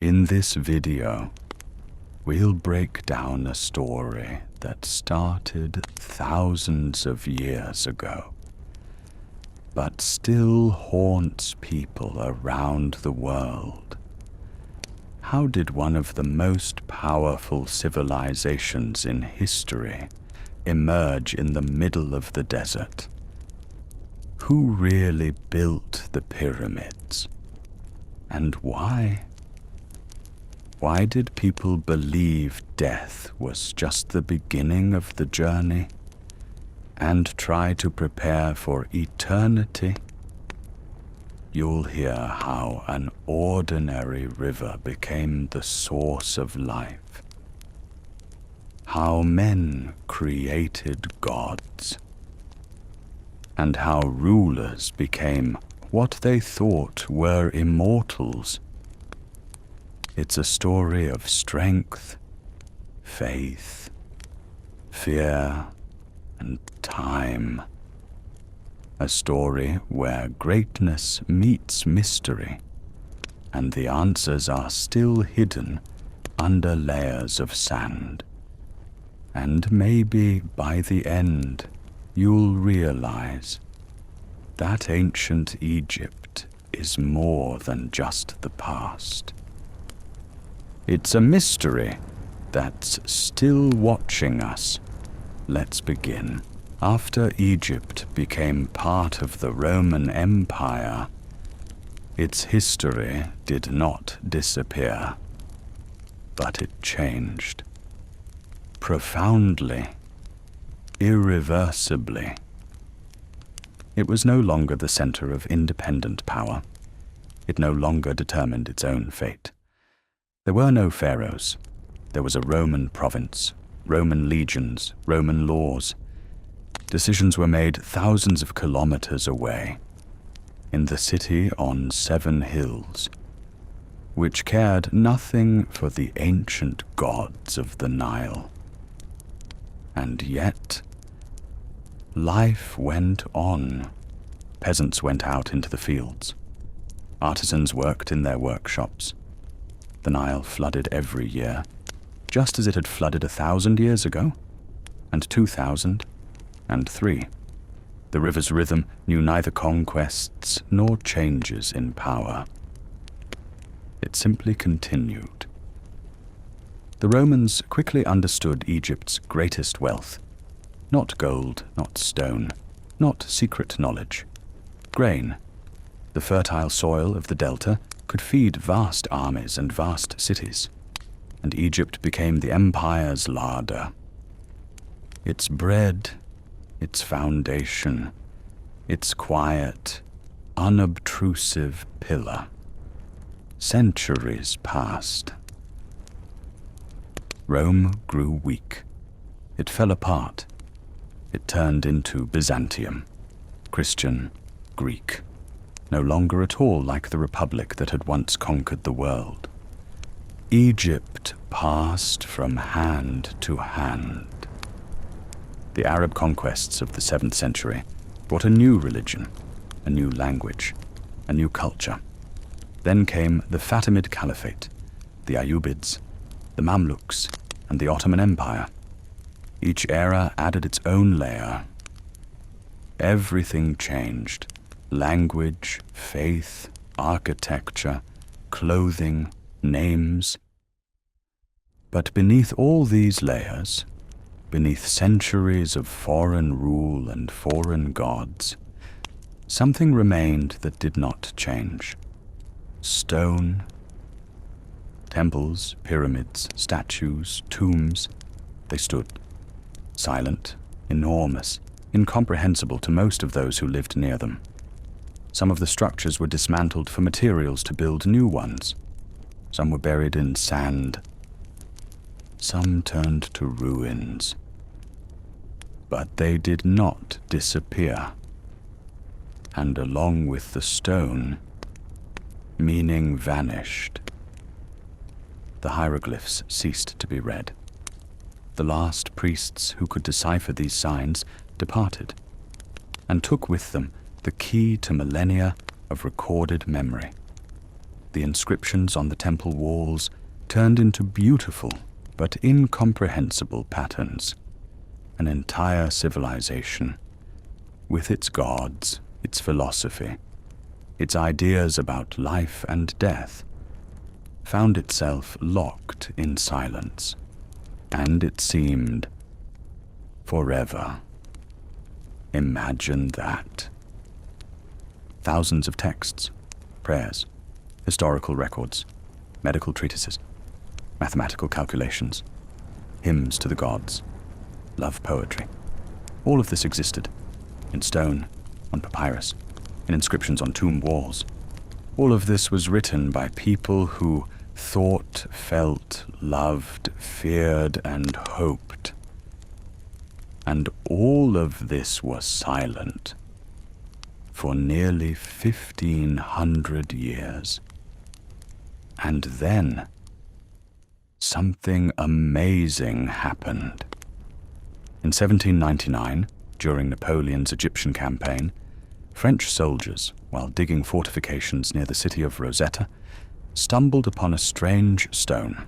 In this video, we'll break down a story that started thousands of years ago, but still haunts people around the world. How did one of the most powerful civilizations in history emerge in the middle of the desert? Who really built the pyramids? And why? Why did people believe death was just the beginning of the journey and try to prepare for eternity? You'll hear how an ordinary river became the source of life, how men created gods, and how rulers became what they thought were immortals. It's a story of strength, faith, fear, and time. A story where greatness meets mystery, and the answers are still hidden under layers of sand. And maybe by the end, you'll realize that ancient Egypt is more than just the past. It's a mystery that's still watching us. Let's begin. After Egypt became part of the Roman Empire, its history did not disappear, but it changed. Profoundly, irreversibly. It was no longer the center of independent power. It no longer determined its own fate. There were no pharaohs. There was a Roman province, Roman legions, Roman laws. Decisions were made thousands of kilometers away, in the city on 7 hills, which cared nothing for the ancient gods of the Nile. And yet, life went on. Peasants went out into the fields. Artisans worked in their workshops. The Nile flooded every year, just as it had flooded 1,000 years ago, and 2,000, and 3. The river's rhythm knew neither conquests nor changes in power. It simply continued. The Romans quickly understood Egypt's greatest wealth. Not gold, not stone, not secret knowledge. Grain. The fertile soil of the delta could feed vast armies and vast cities, and Egypt became the empire's larder. Its bread, its foundation, its quiet, unobtrusive pillar. Centuries passed. Rome grew weak. It fell apart. It turned into Byzantium, Christian, Greek, no longer at all like the republic that had once conquered the world. Egypt passed from hand to hand. The Arab conquests of the 7th century brought a new religion, a new language, a new culture. Then came the Fatimid Caliphate, the Ayyubids, the Mamluks, and the Ottoman Empire. Each era added its own layer. Everything changed. Language, faith, architecture, clothing, names. But beneath all these layers, beneath centuries of foreign rule and foreign gods, something remained that did not change. Stone. Temples, pyramids, statues, tombs, they stood. Silent, enormous, incomprehensible to most of those who lived near them. Some of the structures were dismantled for materials to build new ones. Some were buried in sand. Some turned to ruins. But they did not disappear. And along with the stone, meaning vanished. The hieroglyphs ceased to be read. The last priests who could decipher these signs departed, and took with them the key to millennia of recorded memory. the inscriptions on the temple walls turned into beautiful but incomprehensible patterns. An entire civilization, with its gods, its philosophy, its ideas about life and death, found itself locked in silence, and it seemed forever. Imagine that. Thousands of texts, prayers, historical records, medical treatises, mathematical calculations, hymns to the gods, love poetry. All of this existed, in stone, on papyrus, in inscriptions on tomb walls. All of this was written by people who thought, felt, loved, feared, and hoped. And all of this was silent for nearly 1,500 years. And then something amazing happened. In 1799, during Napoleon's Egyptian campaign, French soldiers, while digging fortifications near the city of Rosetta, stumbled upon a strange stone,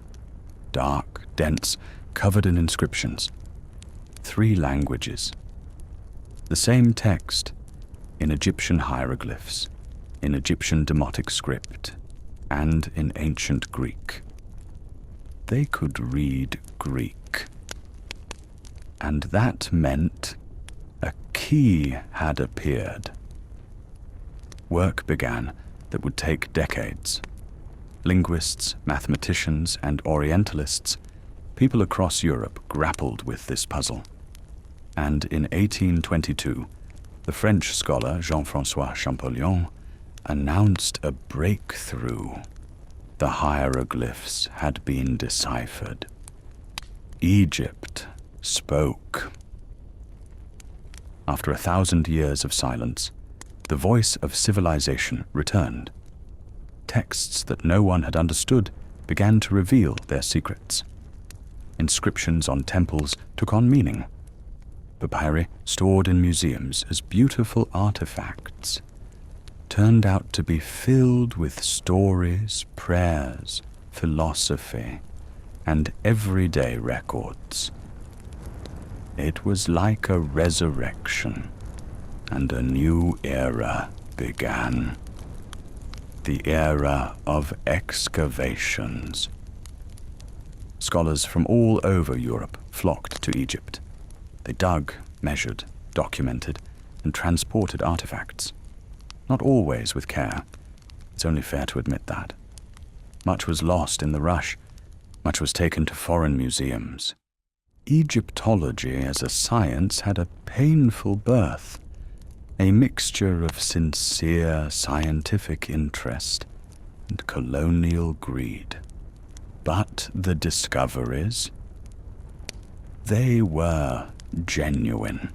dark, dense, covered in inscriptions. 3 languages. The same text, in Egyptian hieroglyphs, in Egyptian Demotic script, and in ancient Greek. They could read Greek. And that meant a key had appeared. Work began that would take decades. Linguists, mathematicians, and Orientalists, people across Europe grappled with this puzzle. And in 1822, the French scholar Jean-François Champollion announced a breakthrough. The hieroglyphs had been deciphered. Egypt spoke. After 1,000 years of silence, the voice of civilization returned. Texts that no one had understood began to reveal their secrets. Inscriptions on temples took on meaning. Papyri, stored in museums as beautiful artifacts, turned out to be filled with stories, prayers, philosophy, and everyday records. It was like a resurrection, and a new era began. The era of excavations. Scholars from all over Europe flocked to Egypt. They dug, measured, documented, and transported artifacts. Not always with care. It's only fair to admit that. Much was lost in the rush. Much was taken to foreign museums. Egyptology as a science had a painful birth, a mixture of sincere scientific interest and colonial greed. But the discoveries, they were genuine.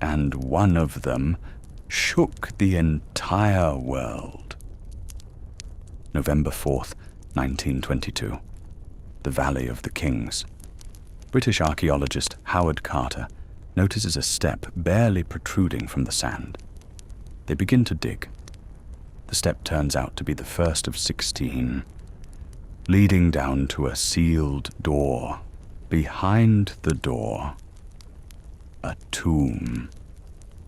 And one of them shook the entire world. November 4th, 1922. The Valley of the Kings. British archaeologist Howard Carter notices a step barely protruding from the sand. They begin to dig. The step turns out to be the first of 16, leading down to a sealed door. Behind the door, a tomb,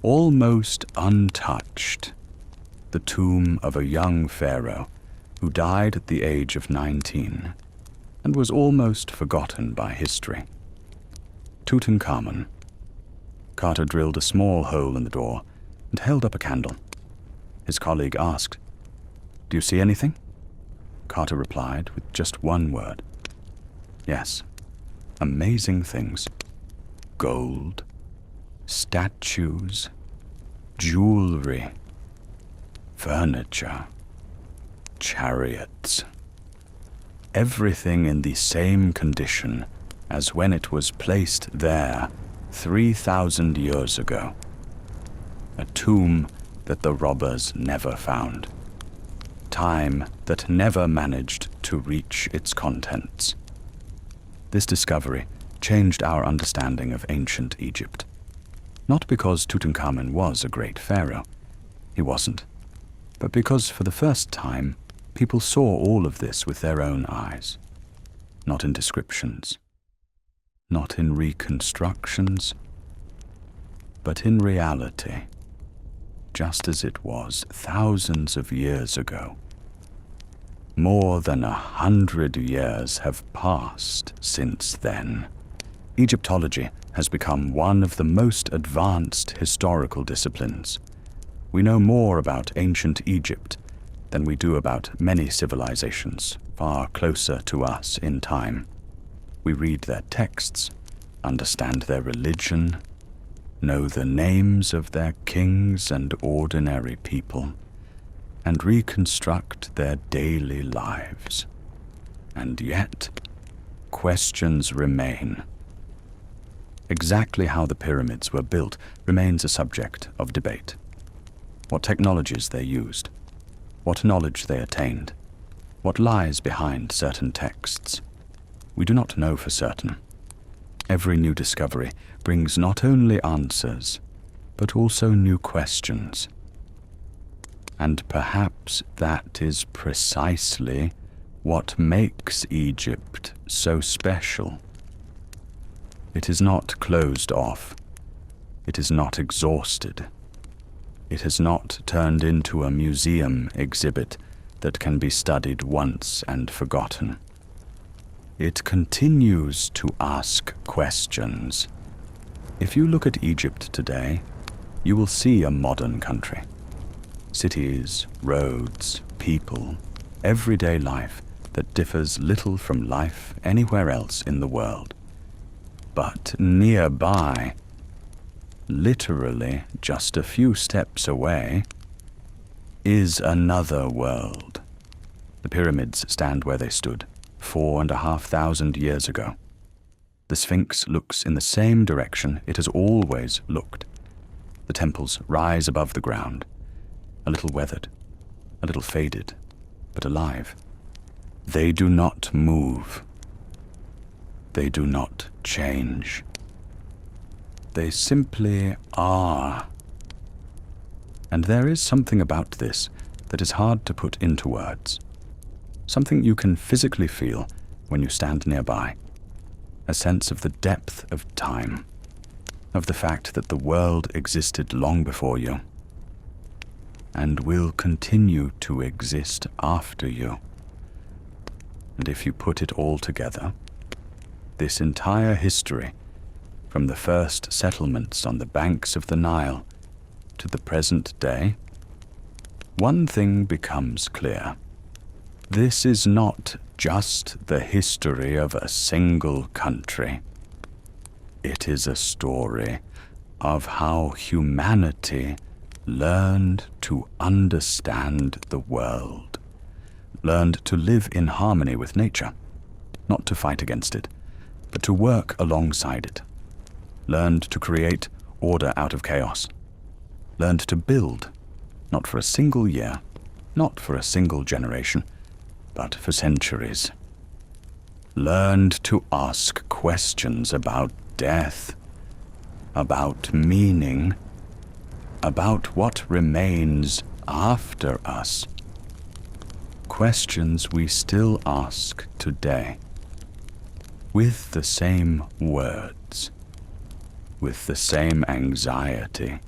almost untouched, the tomb of a young pharaoh who died at the age of 19 and was almost forgotten by history. Tutankhamun. Carter drilled a small hole in the door and held up a candle. His colleague asked, "Do you see anything?" Carter replied with just one word. "Yes. Amazing things. Gold, statues, jewelry, furniture, chariots. Everything in the same condition as when it was placed there 3,000 years ago. A tomb that the robbers never found. Time that never managed to reach its contents." This discovery changed our understanding of ancient Egypt. Not because Tutankhamun was a great pharaoh. He wasn't. but because for the first time people saw all of this with their own eyes, not in descriptions, not in reconstructions, but in reality, just as it was thousands of years ago. More than 100 years have passed since then. Egyptology has become one of the most advanced historical disciplines. We know more about ancient Egypt than we do about many civilizations far closer to us in time. We read their texts, understand their religion, know the names of their kings and ordinary people, and reconstruct their daily lives. And yet, questions remain. Exactly how the pyramids were built remains a subject of debate. What technologies they used, what knowledge they attained, what lies behind certain texts. We do not know for certain. Every new discovery brings not only answers, but also new questions. And perhaps that is precisely what makes Egypt so special. It is not closed off. It is not exhausted. It has not turned into a museum exhibit that can be studied once and forgotten. It continues to ask questions. If you look at Egypt today, you will see a modern country. Cities, roads, people, everyday life that differs little from life anywhere else in the world. But nearby, literally just a few steps away, is another world. The pyramids stand where they stood 4,500 years ago. The Sphinx looks in the same direction it has always looked. The temples rise above the ground, a little weathered, a little faded, but alive. They do not move. They do not change. They simply are. And there is something about this that is hard to put into words. Something you can physically feel when you stand nearby. A sense of the depth of time, of the fact that the world existed long before you, and will continue to exist after you. And if you put it all together, this entire history, from the first settlements on the banks of the Nile to the present day, one thing becomes clear. This is not just the history of a single country. It is a story of how humanity learned to understand the world, learned to live in harmony with nature, not to fight against it, but to work alongside it, learned to create order out of chaos, learned to build, not for a single year, not for a single generation, but for centuries, learned to ask questions about death, about meaning, about what remains after us, questions we still ask today, with the same words, with the same anxiety,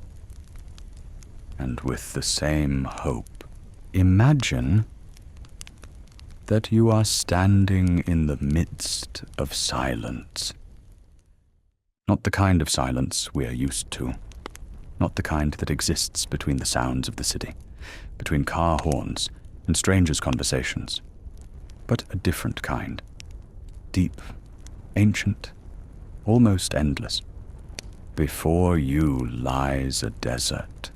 and with the same hope. Imagine that you are standing in the midst of silence. Not the kind of silence we are used to, not the kind that exists between the sounds of the city, between car horns and strangers' conversations, but a different kind, deep, ancient, almost endless. Before you lies a desert.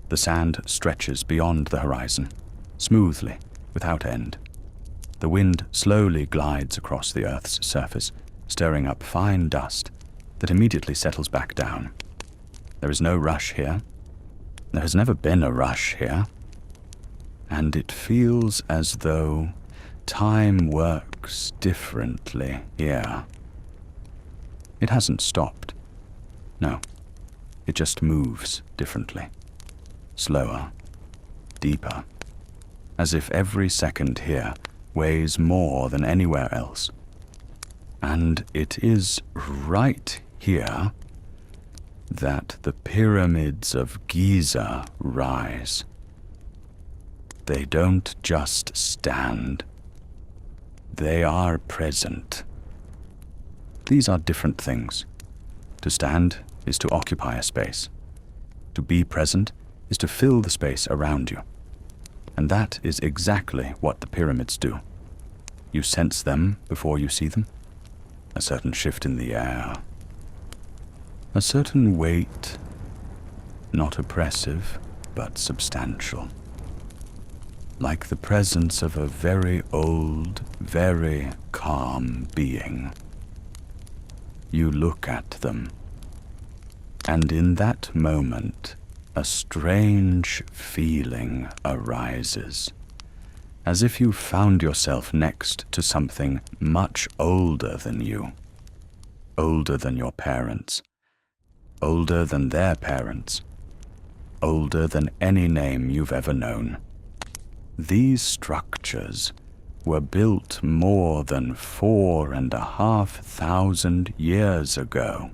The sand stretches beyond the horizon, smoothly, without end. The wind slowly glides across the earth's surface, stirring up fine dust that immediately settles back down. There is no rush here. There has never been a rush here. And it feels as though time works differently here. It hasn't stopped. No, it just moves differently, slower, deeper, as if every second here weighs more than anywhere else. And it is right here that the pyramids of Giza rise. They don't just stand. They are present. These are different things. To stand is to occupy a space. To be present is to fill the space around you. And that is exactly what the pyramids do. You sense them before you see them. A certain shift in the air. A certain weight, not oppressive, but substantial. Like the presence of a very old, very calm being. You look at them, and in that moment, a strange feeling arises, as if you found yourself next to something much older than you, older than your parents, older than their parents, older than any name you've ever known. These structures were built more than 4,500 years ago.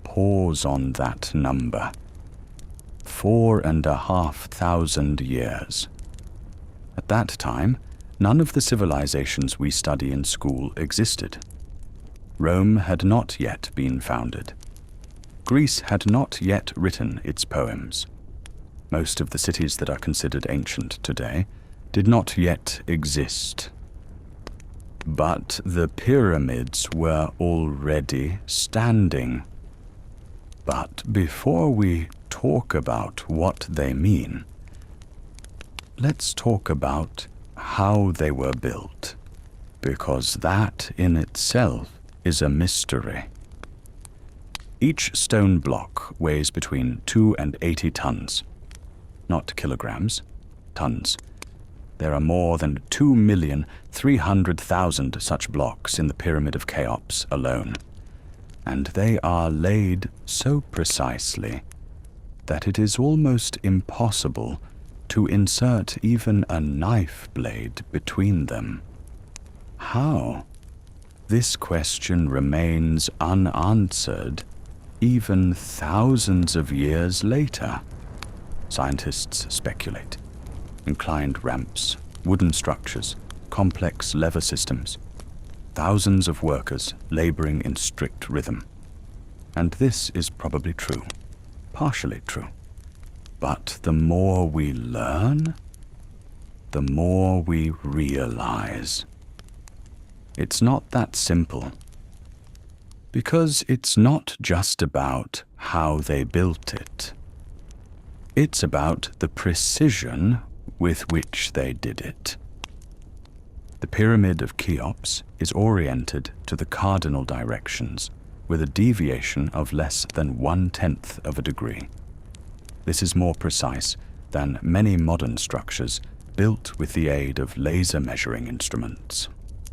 Pause on that number. 4,500 years. At that time, none of the civilizations we study in school existed. Rome had not yet been founded. Greece had not yet written its poems. Most of the cities that are considered ancient today did not yet exist. But the pyramids were already standing. But before we talk about what they mean, let's talk about how they were built, because that in itself is a mystery. Each stone block weighs between 2 and 80 tons. Not kilograms, tons. There are more than 2,300,000 such blocks in the Pyramid of Cheops alone, and they are laid so precisely that it is almost impossible to insert even a knife blade between them. How? This question remains unanswered even thousands of years later. Scientists speculate. Inclined ramps, wooden structures, complex lever systems, thousands of workers laboring in strict rhythm. And this is probably true, partially true. But the more we learn, the more we realize. It's not that simple. Because it's not just about how they built it. It's about the precision with which they did it. The Pyramid of Cheops is oriented to the cardinal directions with a deviation of less than 1/10 of a degree. This is more precise than many modern structures built with the aid of laser measuring instruments.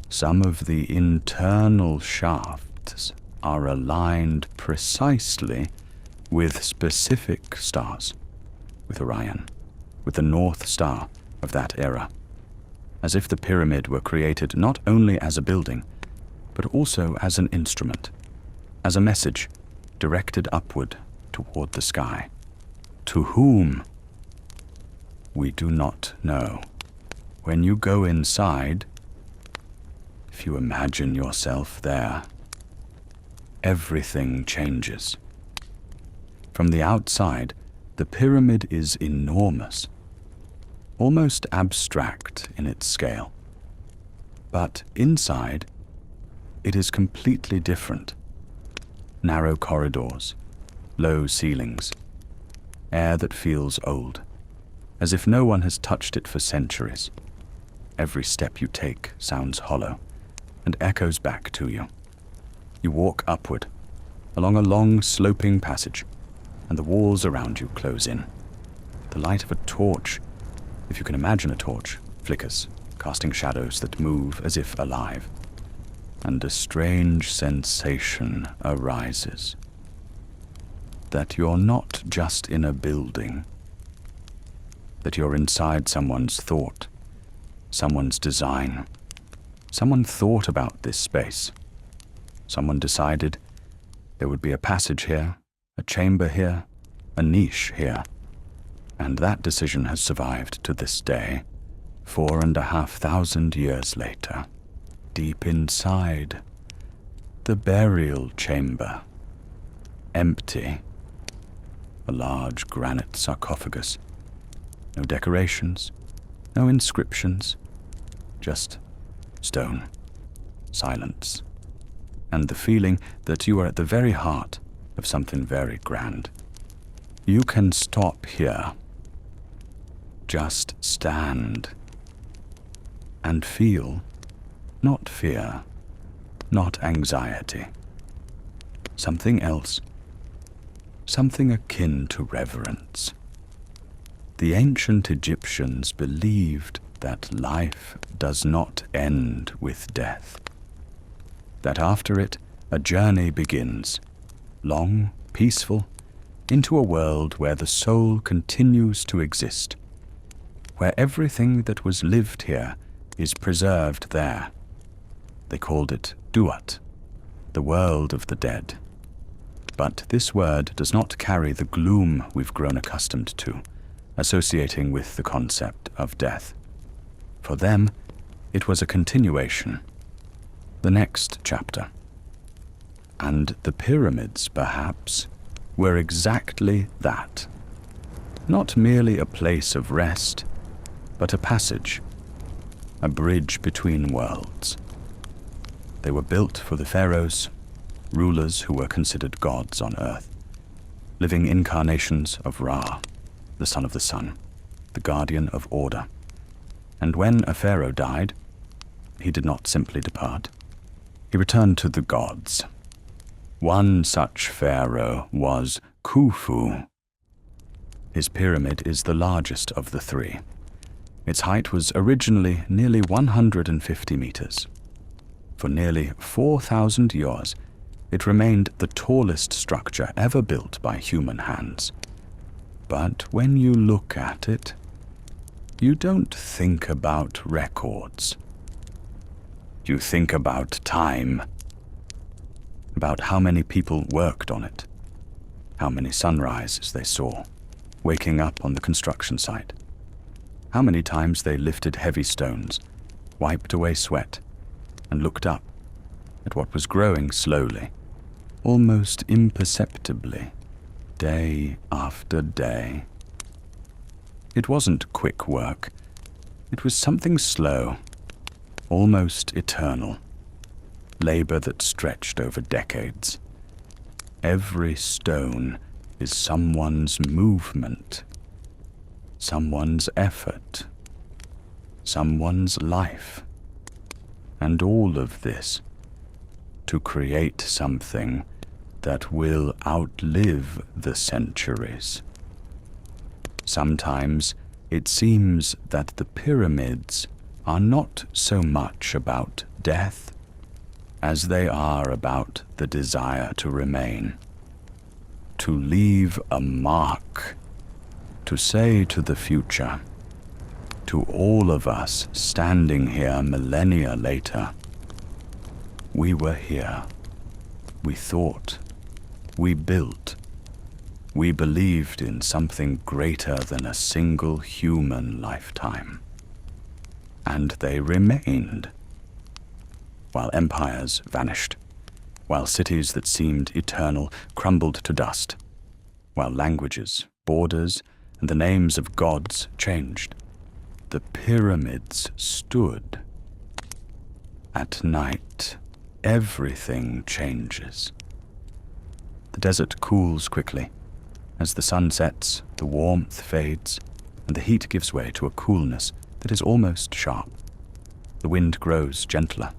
Some of the internal shafts are aligned precisely with specific stars, with Orion, with the North Star of that era, as if the pyramid were created not only as a building, but also as an instrument, as a message directed upward toward the sky. To whom? We do not know. When you go inside, if you imagine yourself there, everything changes. From the outside, the pyramid is enormous, almost abstract in its scale. But inside, it is completely different. Narrow corridors, low ceilings, air that feels old, as if no one has touched it for centuries. Every step you take sounds hollow and echoes back to you. You walk upward, along a long sloping passage, and the walls around you close in. The light of a torch, if you can imagine a torch, flickers, casting shadows that move as if alive. And a strange sensation arises. That you're not just in a building. that you're inside someone's thought, someone's design. Someone thought about this space. Someone decided there would be a passage here, a chamber here, a niche here. And that decision has survived to this day, 4,500 years later, deep inside the burial chamber, empty, a large granite sarcophagus, no decorations, no inscriptions, just stone, silence, and the feeling that you are at the very heart of something very grand. You can stop here, just stand, and feel, not fear, not anxiety, something else, something akin to reverence. The ancient Egyptians believed that life does not end with death, that after it a journey begins, long, peaceful, into a world where the soul continues to exist, where everything that was lived here is preserved there. They called it Duat, the world of the dead. But this word does not carry the gloom we've grown accustomed to, associating with the concept of death. For them, it was a continuation, the next chapter. And the pyramids, perhaps, were exactly that. Not merely a place of rest, but a passage, a bridge between worlds. They were built for the pharaohs, rulers who were considered gods on earth, living incarnations of Ra, the son of the sun, the guardian of order. And when a pharaoh died, he did not simply depart. He returned to the gods. One such pharaoh was Khufu. His pyramid is the largest of the three. Its height was originally nearly 150 meters. For nearly 4,000 years, it remained the tallest structure ever built by human hands. But when you look at it, you don't think about records. You think about time, about how many people worked on it, how many sunrises they saw, waking up on the construction site, how many times they lifted heavy stones, wiped away sweat, and looked up at what was growing slowly, almost imperceptibly, day after day. It wasn't quick work. It was something slow, almost eternal, labor that stretched over decades. Every stone is someone's movement, someone's effort, someone's life. And all of this to create something that will outlive the centuries. Sometimes it seems that the pyramids are not so much about death as they are about the desire to remain, to leave a mark, to say to the future, to all of us standing here millennia later, we were here, we thought, we built, we believed in something greater than a single human lifetime. And they remained, while empires vanished, while cities that seemed eternal crumbled to dust, while languages, borders, and the names of gods changed. The pyramids stood. At night, everything changes. The desert cools quickly. As the sun sets, the warmth fades, and the heat gives way to a coolness that is almost sharp. The wind grows gentler.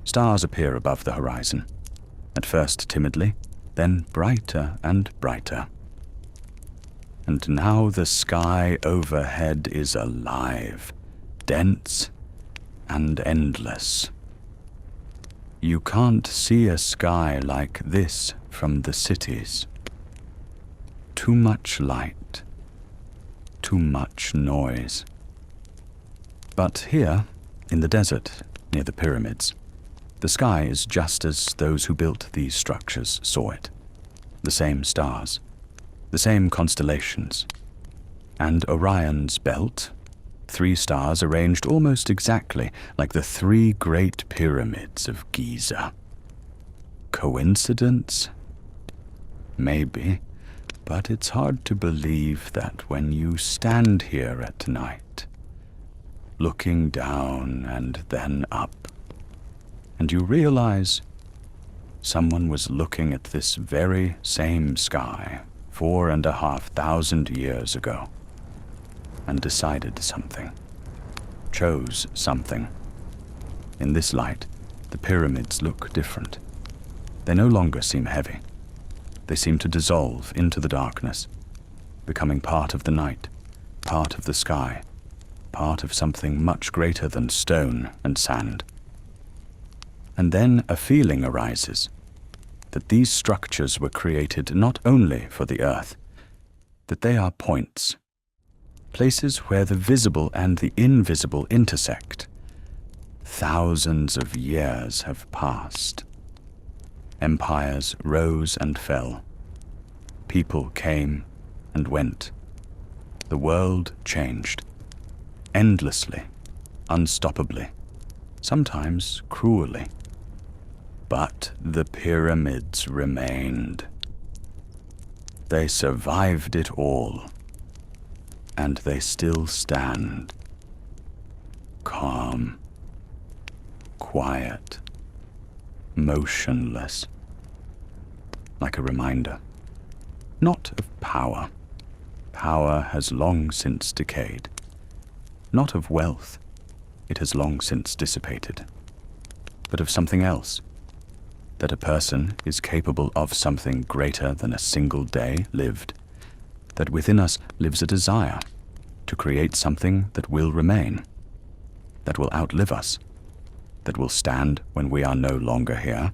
Stars appear above the horizon, at first timidly, then brighter and brighter. And now the sky overhead is alive, dense and endless. You can't see a sky like this from the cities. Too much light, too much noise. But here, in the desert, near the pyramids, the sky is just as those who built these structures saw it. The same stars, the same constellations, and Orion's belt, 3 stars arranged almost exactly like the 3 great pyramids of Giza. Coincidence? Maybe, but it's hard to believe that when you stand here at night, looking down and then up, and you realize someone was looking at this very same sky 4,500 years ago and decided something, chose something. In this light, the pyramids look different. They no longer seem heavy. They seem to dissolve into the darkness, becoming part of the night, part of the sky, part of something much greater than stone and sand. And then a feeling arises that these structures were created not only for the earth, that they are points, places where the visible and the invisible intersect. Thousands of years have passed. Empires rose and fell. People came and went. The world changed, endlessly, unstoppably, sometimes cruelly. But the pyramids remained. They survived it all, and they still stand, calm, quiet, motionless, like a reminder, not of power. Power has long since decayed. Not of wealth, it has long since dissipated, but of something else, that a person is capable of something greater than a single day lived, that within us lives a desire to create something that will remain, that will outlive us, that will stand when we are no longer here.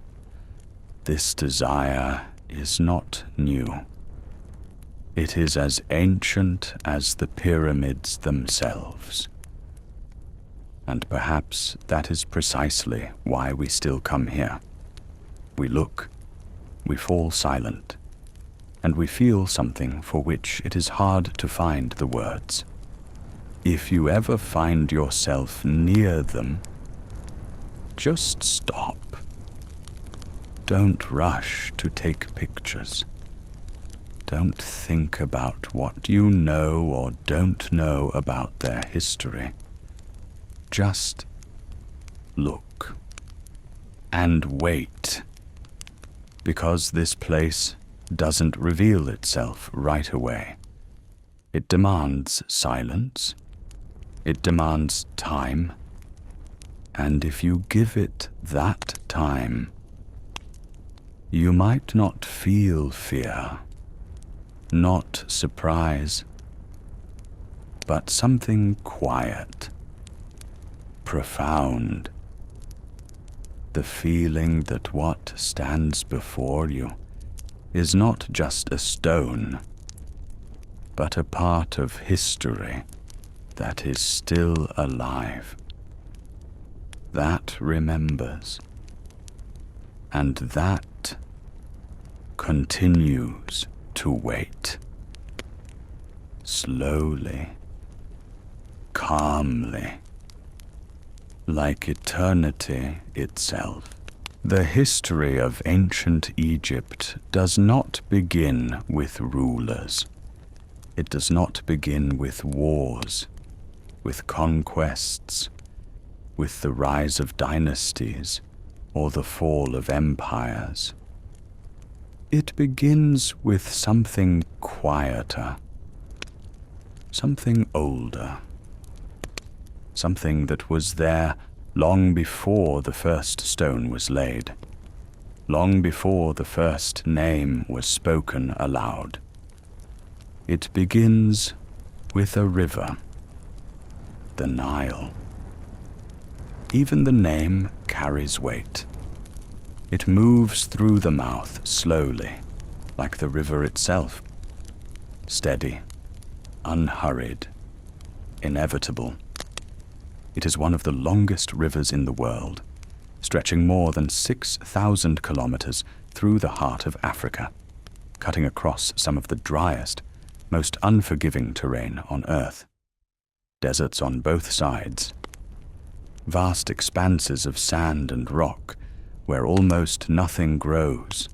This desire is not new. It is as ancient as the pyramids themselves. And perhaps that is precisely why we still come here. We look, we fall silent, and we feel something for which it is hard to find the words. If you ever find yourself near them, just stop. Don't rush to take pictures. Don't think about what you know or don't know about their history. Just look and wait, because this place doesn't reveal itself right away. It demands silence. It demands time. And if you give it that time, you might not feel fear, not surprise, but something quiet, profound. The feeling that what stands before you is not just a stone, but a part of history that is still alive, that remembers, and that continues to wait. Slowly, calmly, like eternity itself. The history of ancient Egypt does not begin with rulers. It does not begin with wars, with conquests, with the rise of dynasties or the fall of empires. It begins with something quieter, something older, something that was there long before the first stone was laid, long before the first name was spoken aloud. It begins with a river, the Nile. Even the name carries weight. It moves through the mouth slowly, like the river itself, steady, unhurried, inevitable. It is one of the longest rivers in the world, stretching more than 6,000 kilometers through the heart of Africa, cutting across some of the driest, most unforgiving terrain on Earth. Deserts on both sides, vast expanses of sand and rock where almost nothing grows,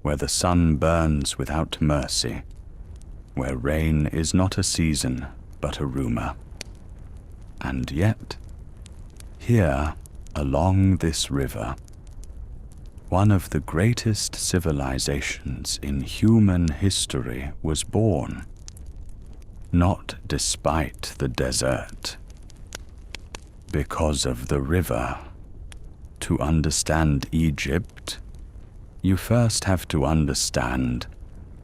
where the sun burns without mercy, where rain is not a season but a rumor. And yet, here, along this river, one of the greatest civilizations in human history was born. Not despite the desert, because of the river. To understand Egypt, you first have to understand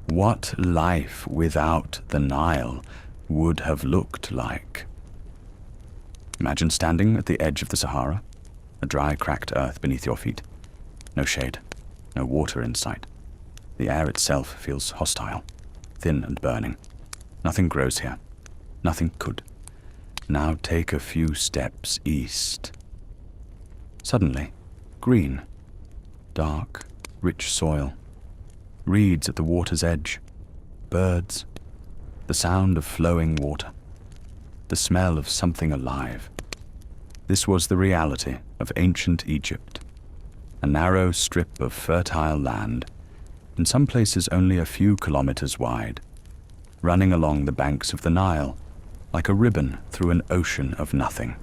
what life without the Nile would have looked like. Imagine standing at the edge of the Sahara, a dry, cracked earth beneath your feet. No shade, no water in sight. The air itself feels hostile, thin and burning. Nothing grows here. Nothing could. Now take a few steps east. Suddenly, green, dark, rich soil, reeds at the water's edge, birds, the sound of flowing water, the smell of something alive. This was the reality of ancient Egypt, a narrow strip of fertile land, in some places only a few kilometers wide, running along the banks of the Nile, like a ribbon through an ocean of nothing.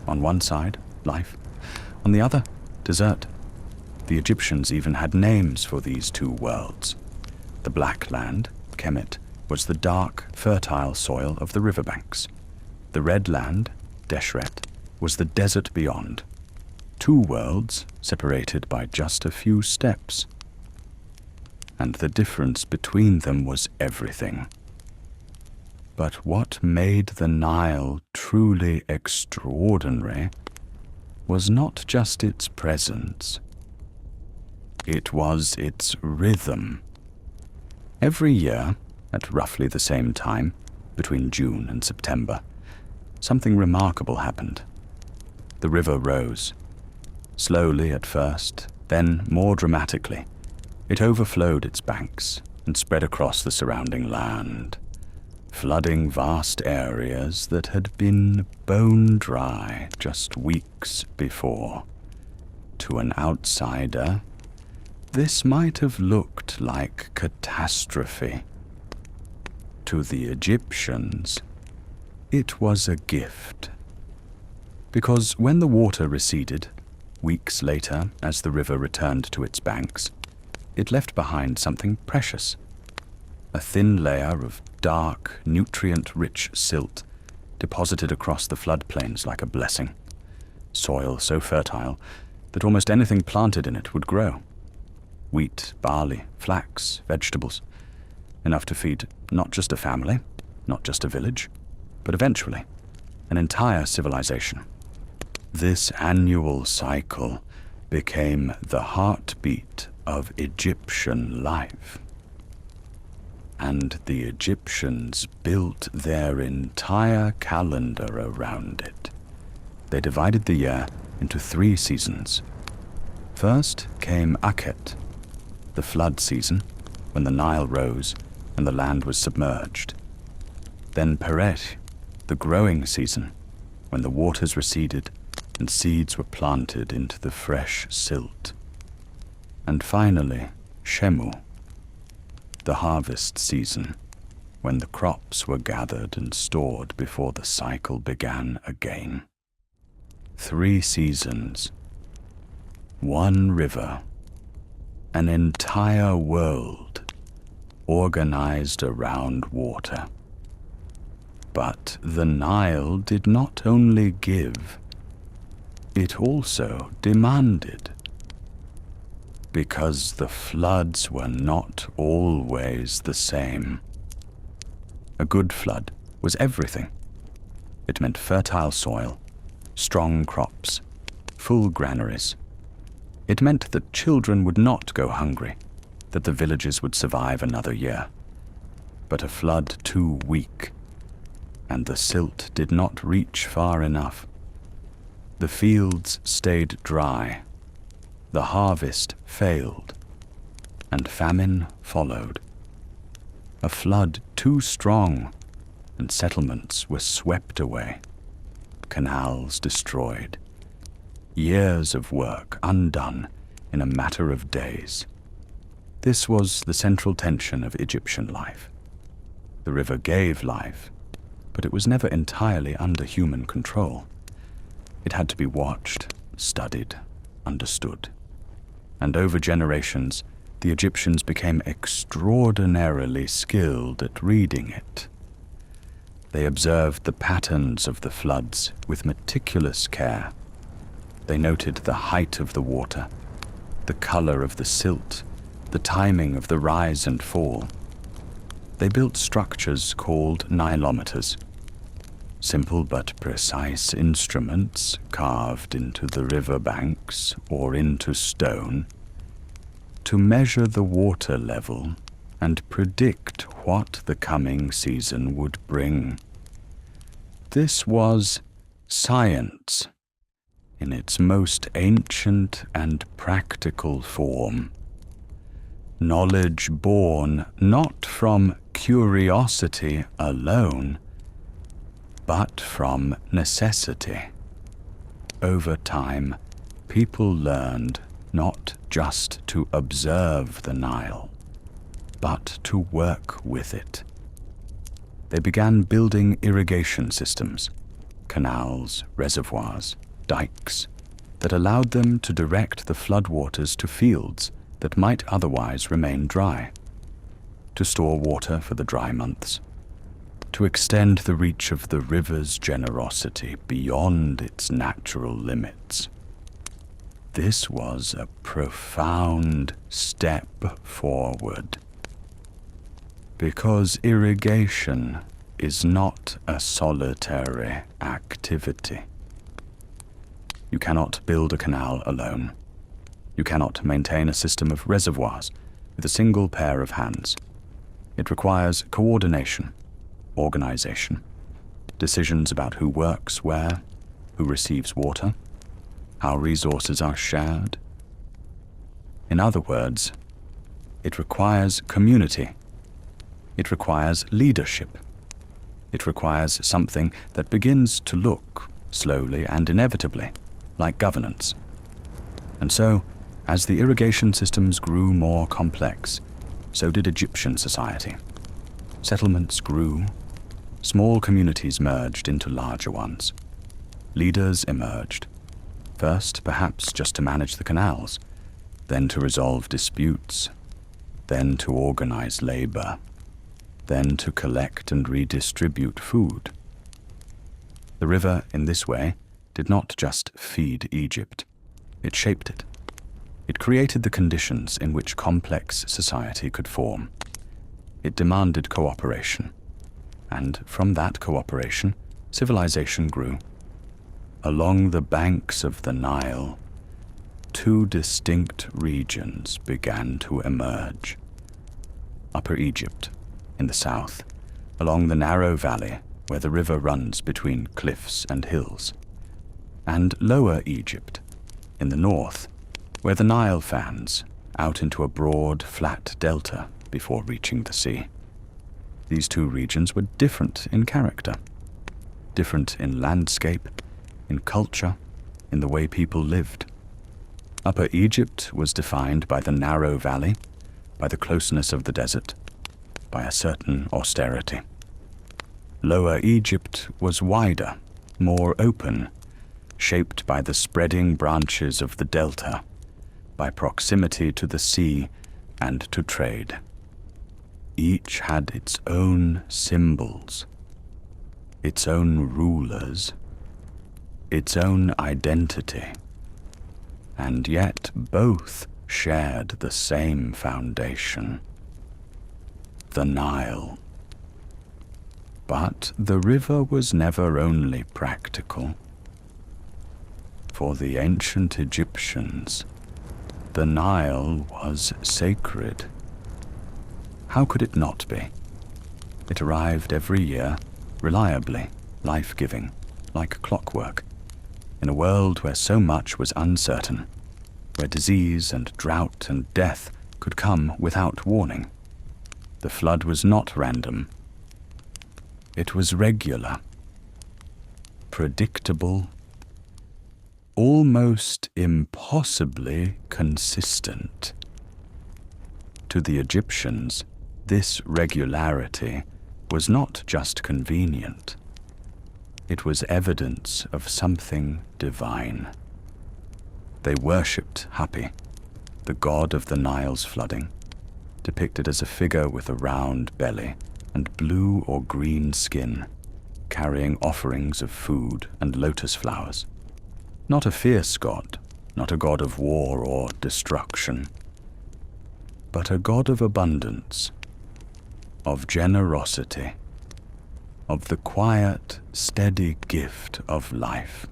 On one side, life. On the other, desert. The Egyptians even had names for these two worlds. The black land, Kemet, was the dark, fertile soil of the riverbanks. The red land, Deshret, was the desert beyond. Two worlds separated by just a few steps. And the difference between them was everything. But what made the Nile truly extraordinary was not just its presence. It was its rhythm. Every year, at roughly the same time, between June and September, something remarkable happened. The river rose. Slowly at first, then more dramatically. It overflowed its banks and spread across the surrounding land, flooding vast areas that had been bone dry just weeks before. To an outsider, this might have looked like catastrophe. To the Egyptians, it was a gift. Because when the water receded, weeks later, as the river returned to its banks, it left behind something precious. A thin layer of dark, nutrient-rich silt deposited across the floodplains like a blessing. Soil so fertile that almost anything planted in it would grow. Wheat, barley, flax, vegetables. Enough to feed not just a family, not just a village, but eventually an entire civilization. This annual cycle became the heartbeat of Egyptian life. And the Egyptians built their entire calendar around it. They divided the year into 3 seasons. First came Akhet, the flood season, when the Nile rose and the land was submerged. Then Peret, the growing season, when the waters receded and seeds were planted into the fresh silt. And finally, Shemu, the harvest season, when the crops were gathered and stored before the cycle began again. 3 seasons, 1 river, an entire world organized around water. But the Nile did not only give, it also demanded. Because the floods were not always the same. A good flood was everything. It meant fertile soil, strong crops, full granaries. It meant that children would not go hungry, that the villages would survive another year. But a flood too weak and the silt did not reach far enough. The fields stayed dry, the harvest failed, and famine followed. A flood too strong, and settlements were swept away, canals destroyed, years of work undone in a matter of days. This was the central tension of Egyptian life. The river gave life, but it was never entirely under human control. It had to be watched, studied, understood. And over generations, the Egyptians became extraordinarily skilled at reading it. They observed the patterns of the floods with meticulous care. They noted the height of the water, the color of the silt, the timing of the rise and fall. They built structures called nilometers, simple but precise instruments carved into the river banks or into stone to measure the water level and predict what the coming season would bring. This was science in its most ancient and practical form. Knowledge born not from curiosity alone, but from necessity. Over time, people learned not just to observe the Nile, but to work with it. They began building irrigation systems, canals, reservoirs, dikes, that allowed them to direct the floodwaters to fields that might otherwise remain dry, to store water for the dry months, to extend the reach of the river's generosity beyond its natural limits. This was a profound step forward, because irrigation is not a solitary activity. You cannot build a canal alone. You cannot maintain a system of reservoirs with a single pair of hands. It requires coordination, organization, decisions about who works where, who receives water, how resources are shared. In other words, it requires community. It requires leadership. It requires something that begins to look, slowly and inevitably, like governance. And so, as the irrigation systems grew more complex, so did Egyptian society. Settlements grew. Small communities merged into larger ones. Leaders emerged. First, perhaps just to manage the canals, then to resolve disputes, then to organize labor, then to collect and redistribute food. The river, in this way, did not just feed Egypt. It shaped it. It created the conditions in which complex society could form. It demanded cooperation, and from that cooperation, civilization grew. Along the banks of the Nile, two distinct regions began to emerge. Upper Egypt, in the south, along the narrow valley where the river runs between cliffs and hills, and Lower Egypt, in the north, where the Nile fans out into a broad, flat delta before reaching the sea. These two regions were different in character, different in landscape, in culture, in the way people lived. Upper Egypt was defined by the narrow valley, by the closeness of the desert, by a certain austerity. Lower Egypt was wider, more open, shaped by the spreading branches of the delta, by proximity to the sea and to trade. Each had its own symbols, its own rulers, its own identity, and yet both shared the same foundation, the Nile. But the river was never only practical. For the ancient Egyptians, the Nile was sacred. How could it not be? It arrived every year, reliably, life-giving, like clockwork, in a world where so much was uncertain, where disease and drought and death could come without warning. The flood was not random. It was regular, predictable, almost impossibly consistent. To the Egyptians, this regularity was not just convenient. It was evidence of something divine. They worshipped Hapi, the god of the Nile's flooding, depicted as a figure with a round belly and blue or green skin, carrying offerings of food and lotus flowers. Not a fierce god, not a god of war or destruction, but a god of abundance, of generosity, of the quiet, steady gift of life.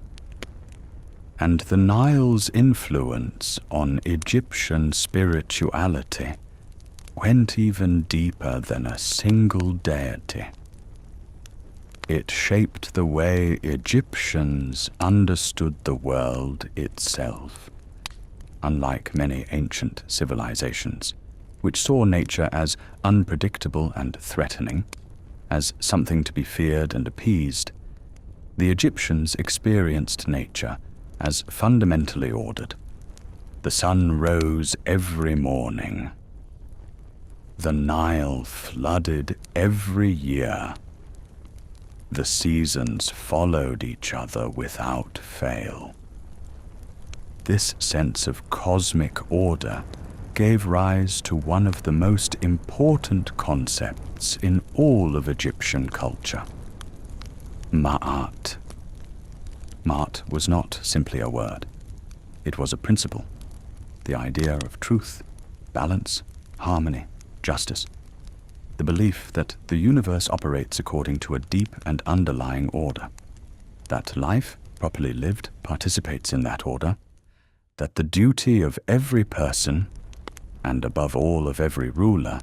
And the Nile's influence on Egyptian spirituality went even deeper than a single deity. It shaped the way Egyptians understood the world itself, unlike many ancient civilizations, which saw nature as unpredictable and threatening, as something to be feared and appeased. The Egyptians experienced nature as fundamentally ordered. The sun rose every morning. The Nile flooded every year. The seasons followed each other without fail. This sense of cosmic order gave rise to one of the most important concepts in all of Egyptian culture: Ma'at. Ma'at was not simply a word. It was a principle, the idea of truth, balance, harmony, justice, the belief that the universe operates according to a deep and underlying order, that life, properly lived, participates in that order, that the duty of every person, and above all of every ruler,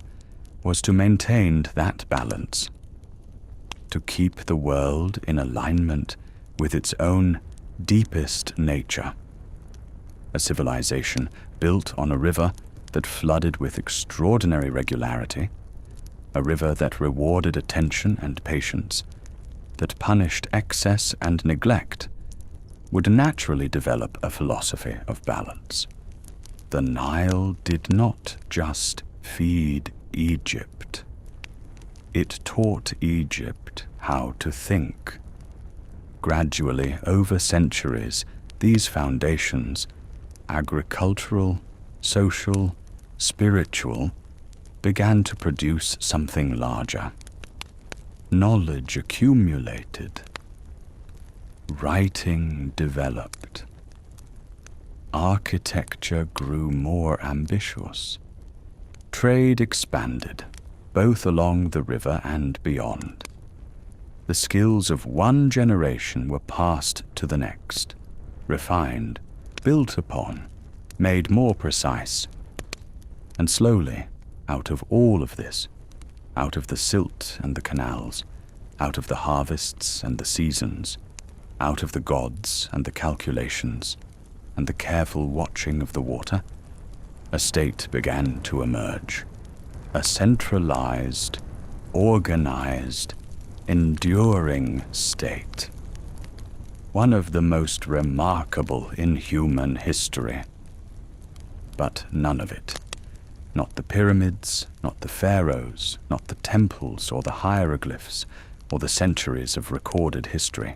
was to maintain that balance, to keep the world in alignment with its own deepest nature. A civilization built on a river that flooded with extraordinary regularity, a river that rewarded attention and patience, that punished excess and neglect, would naturally develop a philosophy of balance. The Nile did not just feed Egypt. It taught Egypt how to think. Gradually, over centuries, these foundations, agricultural, social, spiritual, began to produce something larger. Knowledge accumulated. Writing developed. Architecture grew more ambitious. Trade expanded, both along the river and beyond. The skills of one generation were passed to the next, refined, built upon, made more precise. And slowly, out of all of this, out of the silt and the canals, out of the harvests and the seasons, out of the gods and the calculations, and the careful watching of the water, a state began to emerge, a centralized, organized, enduring state, one of the most remarkable in human history. But none of it, not the pyramids, not the pharaohs, not the temples or the hieroglyphs, or the centuries of recorded history,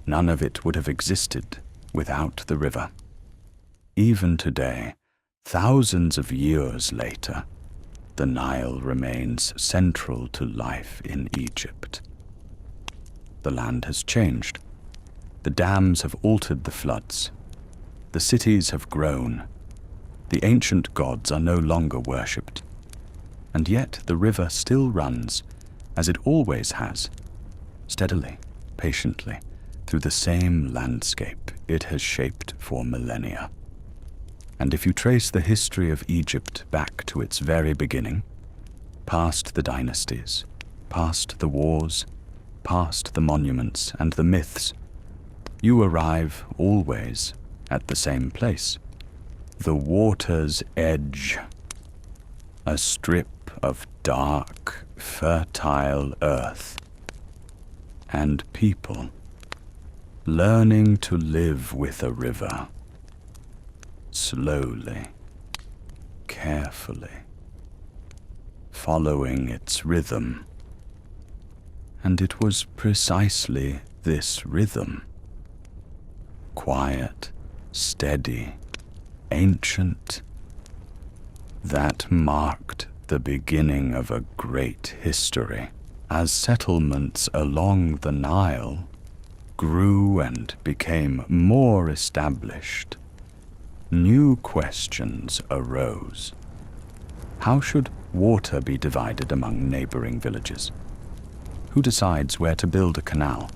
none of it would have existed without the river. Even today, thousands of years later, the Nile remains central to life in Egypt. The land has changed. The dams have altered the floods. The cities have grown. The ancient gods are no longer worshipped. And yet the river still runs, as it always has, steadily, patiently, through the same landscape it has shaped for millennia. And if you trace the history of Egypt back to its very beginning, past the dynasties, past the wars, past the monuments and the myths, you arrive always at the same place. The water's edge. A strip of dark, fertile earth. And people learning to live with a river. Slowly, carefully, following its rhythm. And it was precisely this rhythm, quiet, steady, ancient, that marked the beginning of a great history. As settlements along the Nile grew and became more established, new questions arose. How should water be divided among neighboring villages? Who decides where to build a canal?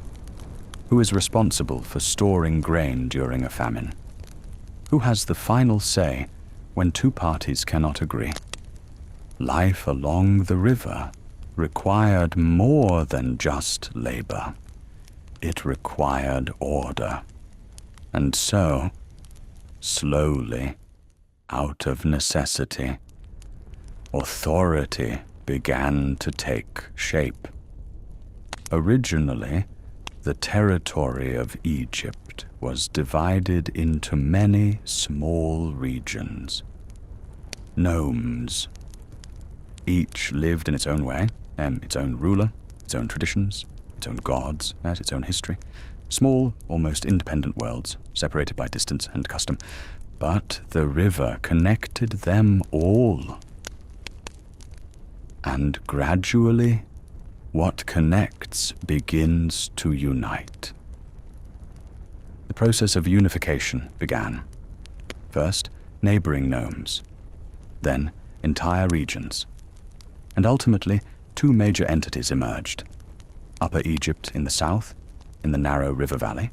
Who is responsible for storing grain during a famine? Who has the final say when two parties cannot agree? Life along the river required more than just labor. It required order. And so, slowly, out of necessity, authority began to take shape. Originally, the territory of Egypt was divided into many small regions. Nomes. Each lived in its own way, its own ruler, its own traditions, its own gods, and its own history. Small, almost independent worlds, separated by distance and custom. But the river connected them all. And gradually, what connects begins to unite. The process of unification began. First, neighboring nomes, then entire regions, and ultimately two major entities emerged: Upper Egypt in the south, in the narrow river valley,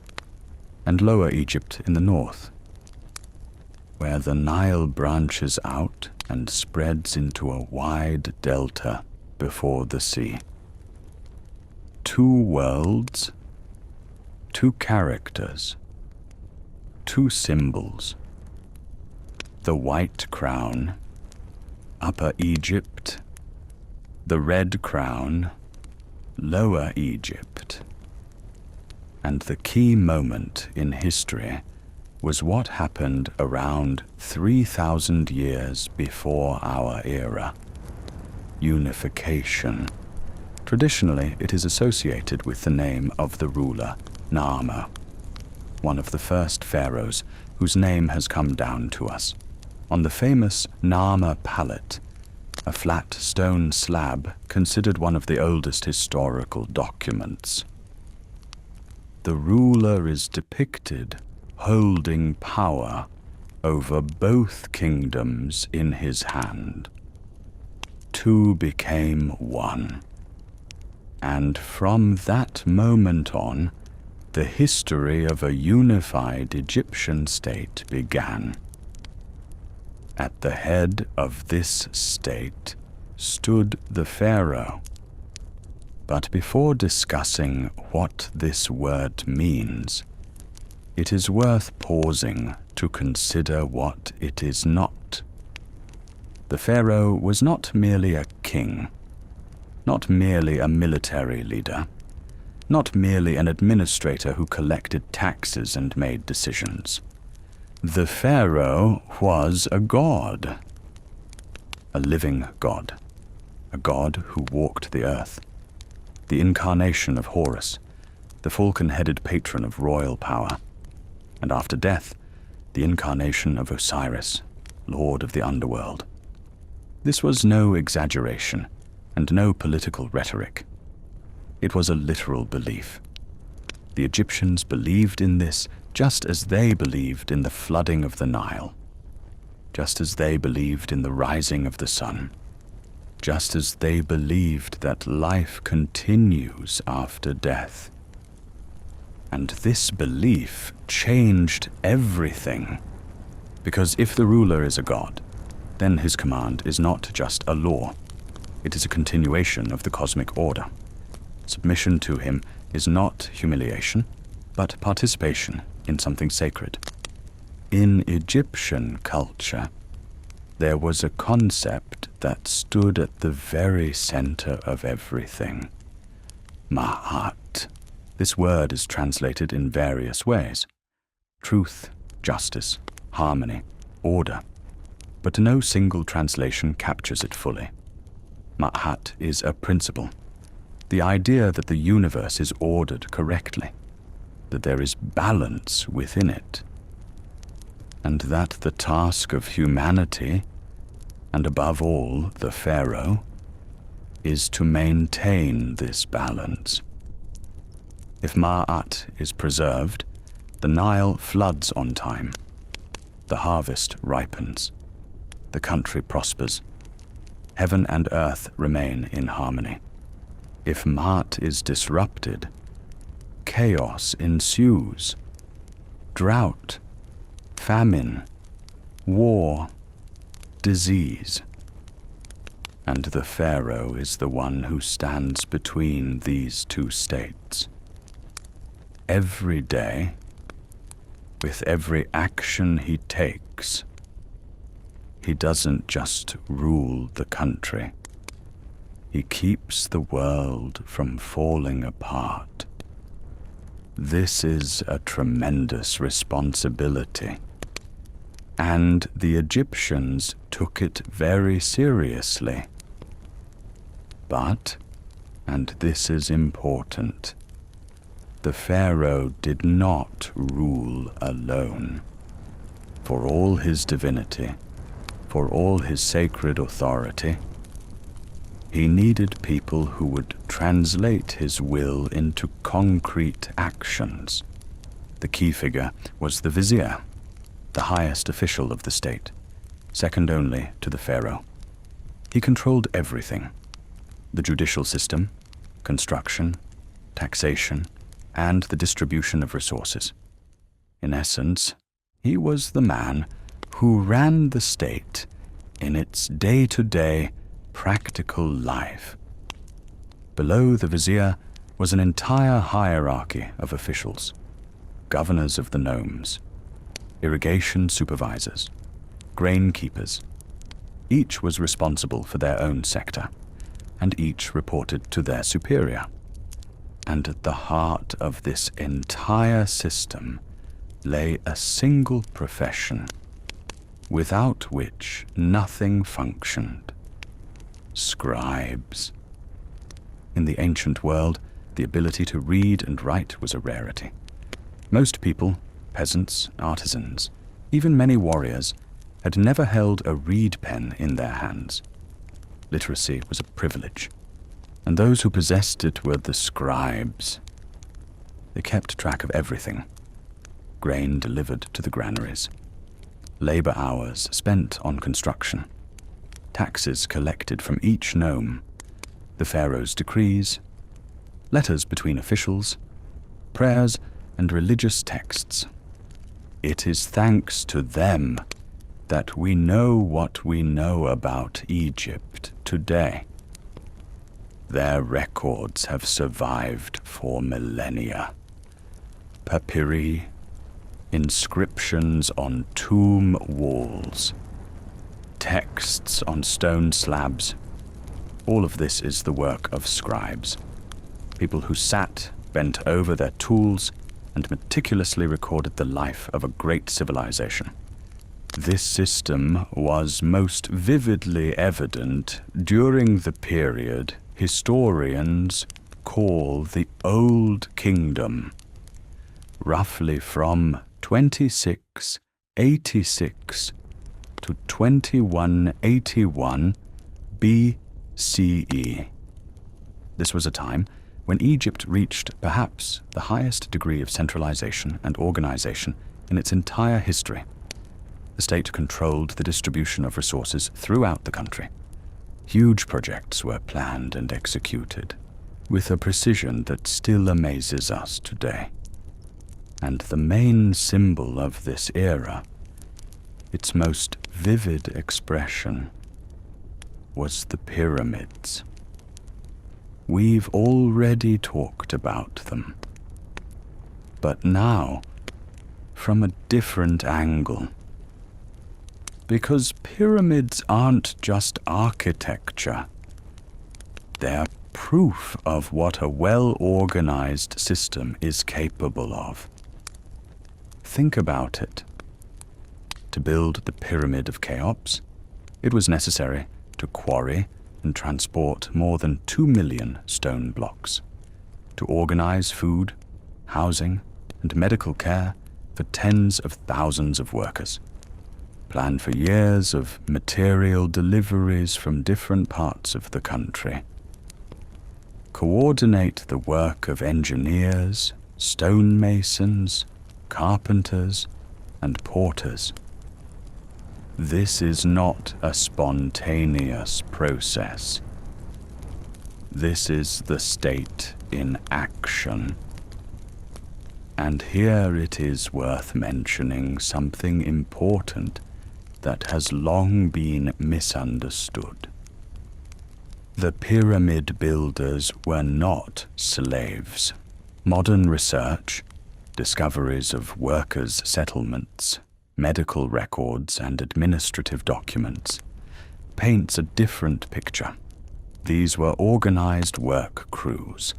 and Lower Egypt in the north, where the Nile branches out and spreads into a wide delta before the sea. Two worlds, two characters, two symbols. The white crown, Upper Egypt; the red crown, Lower Egypt. And the key moment in history was what happened around 3,000 years before our era: unification. Traditionally, it is associated with the name of the ruler, Narmer, one of the first pharaohs whose name has come down to us. On the famous Narmer palette, a flat stone slab considered one of the oldest historical documents. The ruler is depicted holding power over both kingdoms in his hand. Two became one. And from that moment on, the history of a unified Egyptian state began. At the head of this state stood the pharaoh. But before discussing what this word means, it is worth pausing to consider what it is not. The pharaoh was not merely a king, not merely a military leader, not merely an administrator who collected taxes and made decisions. The pharaoh was a god, a living god, a god who walked the earth, the incarnation of Horus, the falcon-headed patron of royal power, and after death, the incarnation of Osiris, lord of the underworld. This was no exaggeration and no political rhetoric. It was a literal belief. The Egyptians believed in this just as they believed in the flooding of the Nile, just as they believed in the rising of the sun, just as they believed that life continues after death. And this belief changed everything, because if the ruler is a god, then his command is not just a law, it is a continuation of the cosmic order. Submission to him is not humiliation, but participation in something sacred. In Egyptian culture, there was a concept that stood at the very center of everything. Ma'at. This word is translated in various ways. Truth, justice, harmony, order. But no single translation captures it fully. Ma'at is a principle. The idea that the universe is ordered correctly, that there is balance within it, and that the task of humanity, and above all the pharaoh, is to maintain this balance. If Ma'at is preserved, the Nile floods on time, the harvest ripens, the country prospers, heaven and earth remain in harmony. If Ma'at is disrupted, chaos ensues, drought, famine, war, disease. And the pharaoh is the one who stands between these two states. Every day, with every action he takes, he doesn't just rule the country. He keeps the world from falling apart. This is a tremendous responsibility, and the Egyptians took it very seriously. But, and this is important, the pharaoh did not rule alone. For all his divinity, for all his sacred authority, he needed people who would translate his will into concrete actions. The key figure was the vizier, the highest official of the state, second only to the pharaoh. He controlled everything: the judicial system, construction, taxation, and the distribution of resources. In essence, he was the man who ran the state in its day-to-day practical life. Below the vizier was an entire hierarchy of officials: governors of the nomes, irrigation supervisors, grain keepers. Each was responsible for their own sector, and each reported to their superior. And at the heart of this entire system lay a single profession, without which nothing functioned: scribes. In the ancient world, the ability to read and write was a rarity. Most people, peasants, artisans, even many warriors, had never held a reed pen in their hands. Literacy was a privilege, and those who possessed it were the scribes. They kept track of everything: grain delivered to the granaries, labor hours spent on construction, taxes collected from each nome, the pharaoh's decrees, letters between officials, prayers, and religious texts. It is thanks to them that we know what we know about Egypt today. Their records have survived for millennia. Papyri, inscriptions on tomb walls, texts on stone slabs. All of this is the work of scribes, people who sat, bent over their tools, and meticulously recorded the life of a great civilization. This system was most vividly evident during the period historians call the Old Kingdom, roughly from 2686 to 2181 BCE. This was a time when Egypt reached perhaps the highest degree of centralization and organization in its entire history. The state controlled the distribution of resources throughout the country. Huge projects were planned and executed with a precision that still amazes us today. And the main symbol of this era, its most vivid expression, was the pyramids. We've already talked about them. But now, from a different angle. Because pyramids aren't just architecture. They're proof of what a well-organized system is capable of. Think about it. To build the Pyramid of Cheops, it was necessary to quarry and transport more than 2 million stone blocks, to organize food, housing, and medical care for tens of thousands of workers, plan for years of material deliveries from different parts of the country, coordinate the work of engineers, stonemasons, carpenters, and porters. This is not a spontaneous process. This is the state in action. And here it is worth mentioning something important that has long been misunderstood. The pyramid builders were not slaves. Modern research, discoveries of workers' settlements, medical records, and administrative documents paints a different picture. These were organized work crews,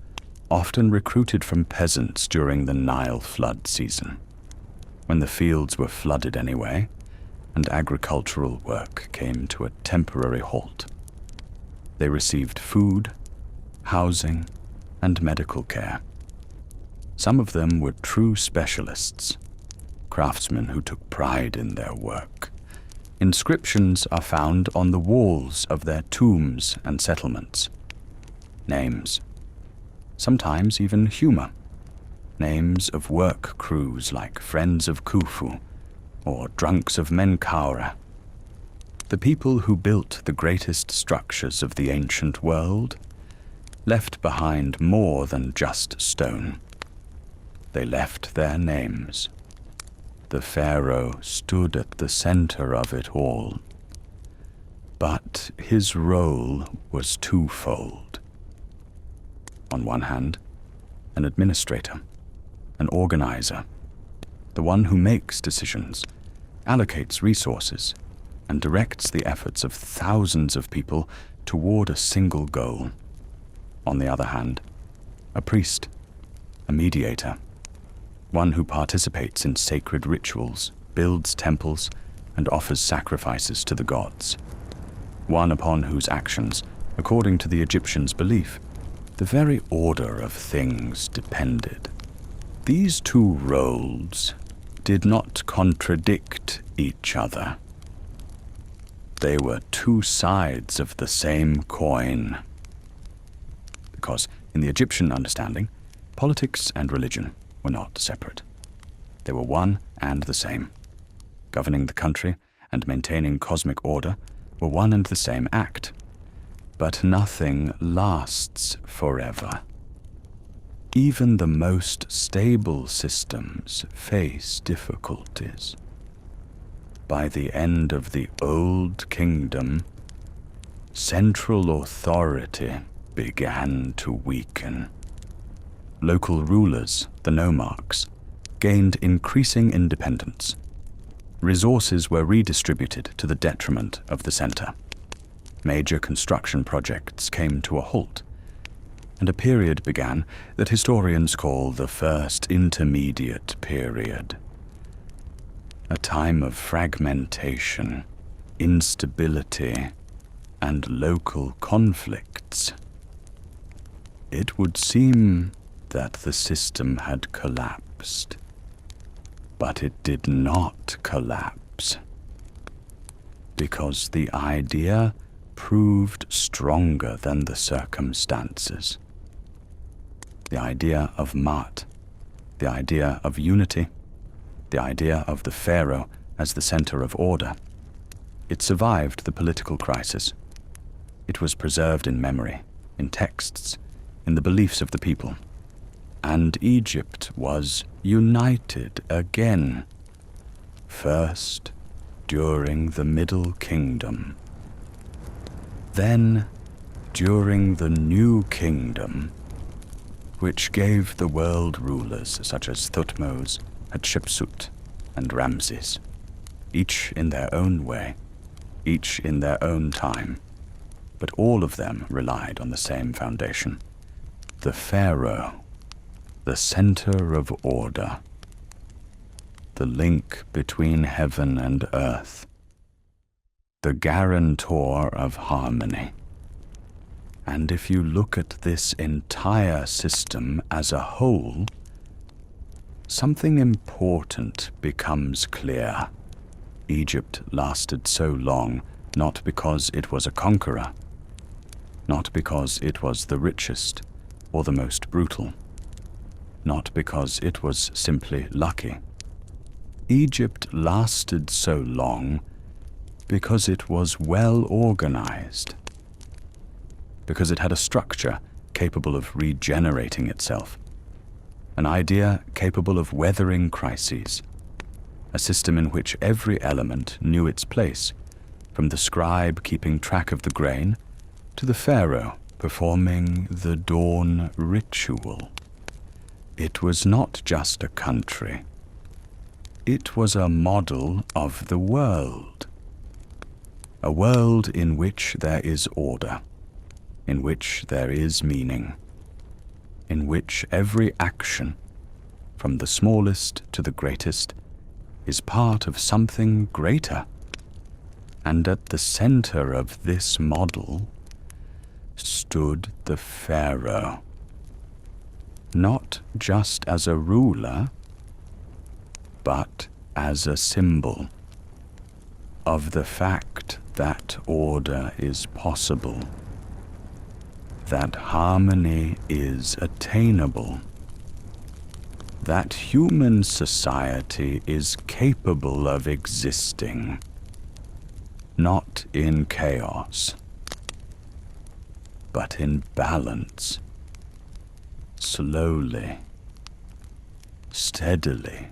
often recruited from peasants during the Nile flood season, when the fields were flooded anyway, and agricultural work came to a temporary halt. They received food, housing, and medical care. Some of them were true specialists, craftsmen who took pride in their work. Inscriptions are found on the walls of their tombs and settlements. Names, sometimes even humor. Names of work crews like Friends of Khufu or Drunks of Menkaura. The people who built the greatest structures of the ancient world left behind more than just stone. They left their names. The pharaoh stood at the center of it all. But his role was twofold. On one hand, an administrator, an organizer, the one who makes decisions, allocates resources, and directs the efforts of thousands of people toward a single goal. On the other hand, a priest, a mediator, one who participates in sacred rituals, builds temples, and offers sacrifices to the gods. One upon whose actions, according to the Egyptians' belief, the very order of things depended. These two roles did not contradict each other. They were two sides of the same coin. Because in the Egyptian understanding, politics and religion were not separate. They were one and the same. Governing the country and maintaining cosmic order were one and the same act. But nothing lasts forever. Even the most stable systems face difficulties. By the end of the Old Kingdom, central authority began to weaken. Local rulers, the nomarchs, gained increasing independence. Resources were redistributed to the detriment of the center. Major construction projects came to a halt, and a period began that historians call the First Intermediate Period. A time of fragmentation, instability, and local conflicts. It would seem that the system had collapsed, but it did not collapse, because the idea proved stronger than the circumstances. The idea of Maat, the idea of unity, the idea of the pharaoh as the center of order. It survived the political crisis. It was preserved in memory, in texts, in the beliefs of the people. And Egypt was united again, first during the Middle Kingdom, then during the New Kingdom, which gave the world rulers such as Thutmose, Hatshepsut, and Ramses, each in their own way, each in their own time, but all of them relied on the same foundation: the pharaoh, the center of order, the link between heaven and earth, the guarantor of harmony. And if you look at this entire system as a whole, something important becomes clear. Egypt lasted so long not because it was a conqueror, not because it was the richest or the most brutal, not because it was simply lucky. Egypt lasted so long because it was well organized, because it had a structure capable of regenerating itself, an idea capable of weathering crises, a system in which every element knew its place, from the scribe keeping track of the grain to the pharaoh performing the dawn ritual. It was not just a country. It was a model of the world. A world in which there is order, in which there is meaning, in which every action, from the smallest to the greatest, is part of something greater. And at the center of this model stood the pharaoh, not just as a ruler, but as a symbol of the fact that order is possible, that harmony is attainable, that human society is capable of existing, not in chaos, but in balance, slowly, steadily,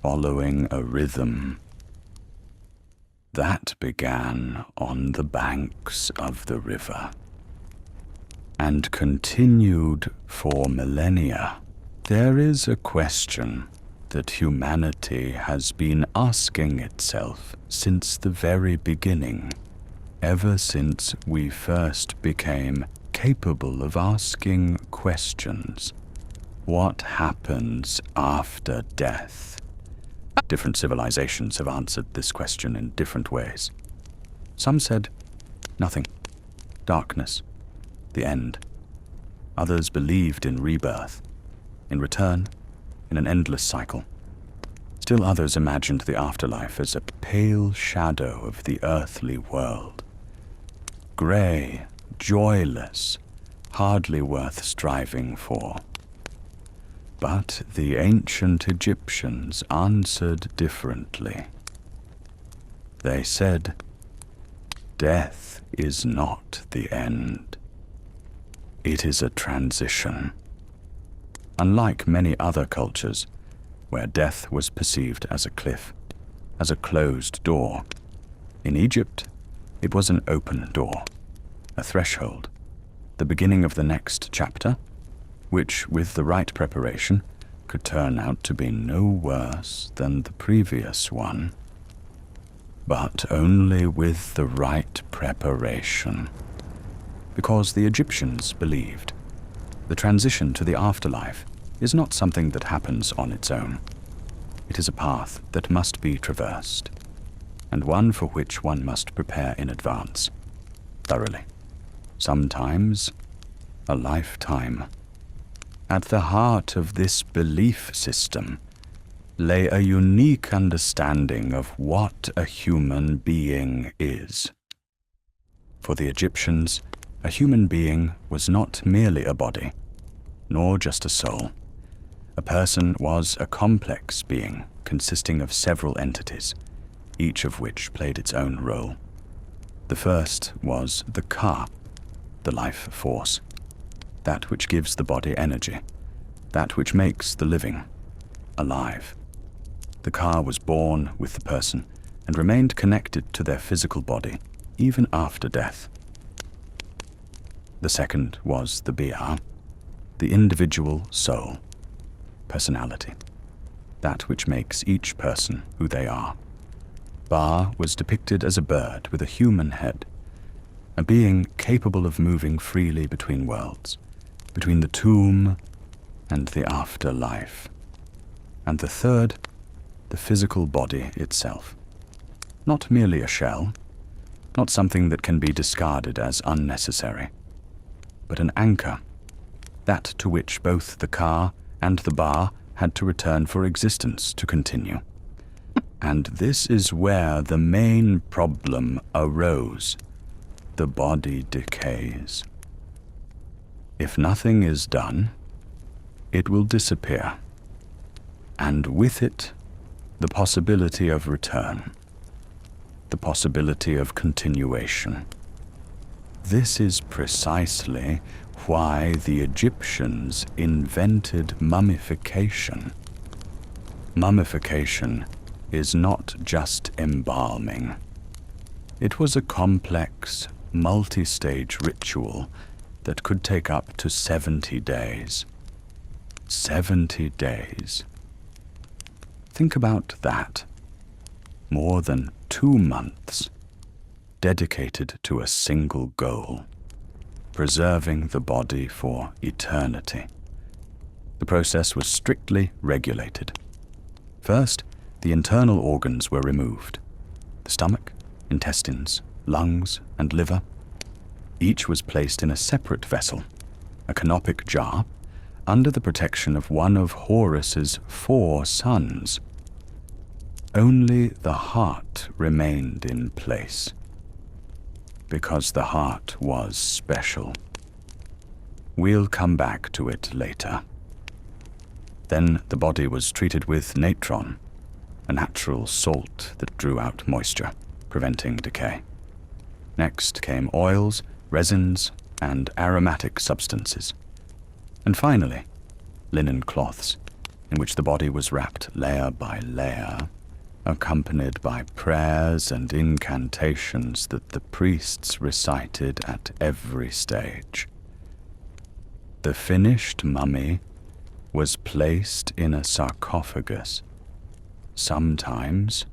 following a rhythm that began on the banks of the river and continued for millennia. There is a question that humanity has been asking itself since the very beginning, ever since we first became capable of asking questions. What happens after death? Different civilizations have answered this question in different ways. Some said, nothing, darkness, the end. Others believed in rebirth, in return, in an endless cycle. Still others imagined the afterlife as a pale shadow of the earthly world. Grey, joyless, hardly worth striving for. But the ancient Egyptians answered differently. They said, death is not the end. It is a transition. Unlike many other cultures, where death was perceived as a cliff, as a closed door, in Egypt, it was an open door, a threshold, the beginning of the next chapter, which, with the right preparation, could turn out to be no worse than the previous one. But only with the right preparation. Because the Egyptians believed the transition to the afterlife is not something that happens on its own. It is a path that must be traversed, and one for which one must prepare in advance, thoroughly. Sometimes a lifetime. At the heart of this belief system lay a unique understanding of what a human being is. For the Egyptians, a human being was not merely a body, nor just a soul. A person was a complex being consisting of several entities, each of which played its own role. The first was the Ka, the life force, that which gives the body energy, that which makes the living alive. The Ka was born with the person and remained connected to their physical body even after death. The second was the Bia, the individual soul, personality, that which makes each person who they are. Ba was depicted as a bird with a human head, a being capable of moving freely between worlds, between the tomb and the afterlife. And the third, the physical body itself. Not merely a shell, not something that can be discarded as unnecessary, but an anchor, that to which both the Ka and the Ba had to return for existence to continue. And this is where the main problem arose. The body decays. If nothing is done, it will disappear, and with it, the possibility of return, the possibility of continuation. This is precisely why the Egyptians invented mummification. Mummification is not just embalming. It was a complex, multi-stage ritual that could take up to 70 days. 70 days. Think about that. More than 2 months dedicated to a single goal, preserving the body for eternity. The process was strictly regulated. First, the internal organs were removed. The stomach, intestines, lungs, and liver. Each was placed in a separate vessel, a canopic jar, under the protection of one of Horus's 4 sons. Only the heart remained in place, because the heart was special. We'll come back to it later. Then the body was treated with natron, a natural salt that drew out moisture, preventing decay. Next came oils, resins, and aromatic substances. And finally, linen cloths, in which the body was wrapped layer by layer, accompanied by prayers and incantations that the priests recited at every stage. The finished mummy was placed in a sarcophagus, sometimes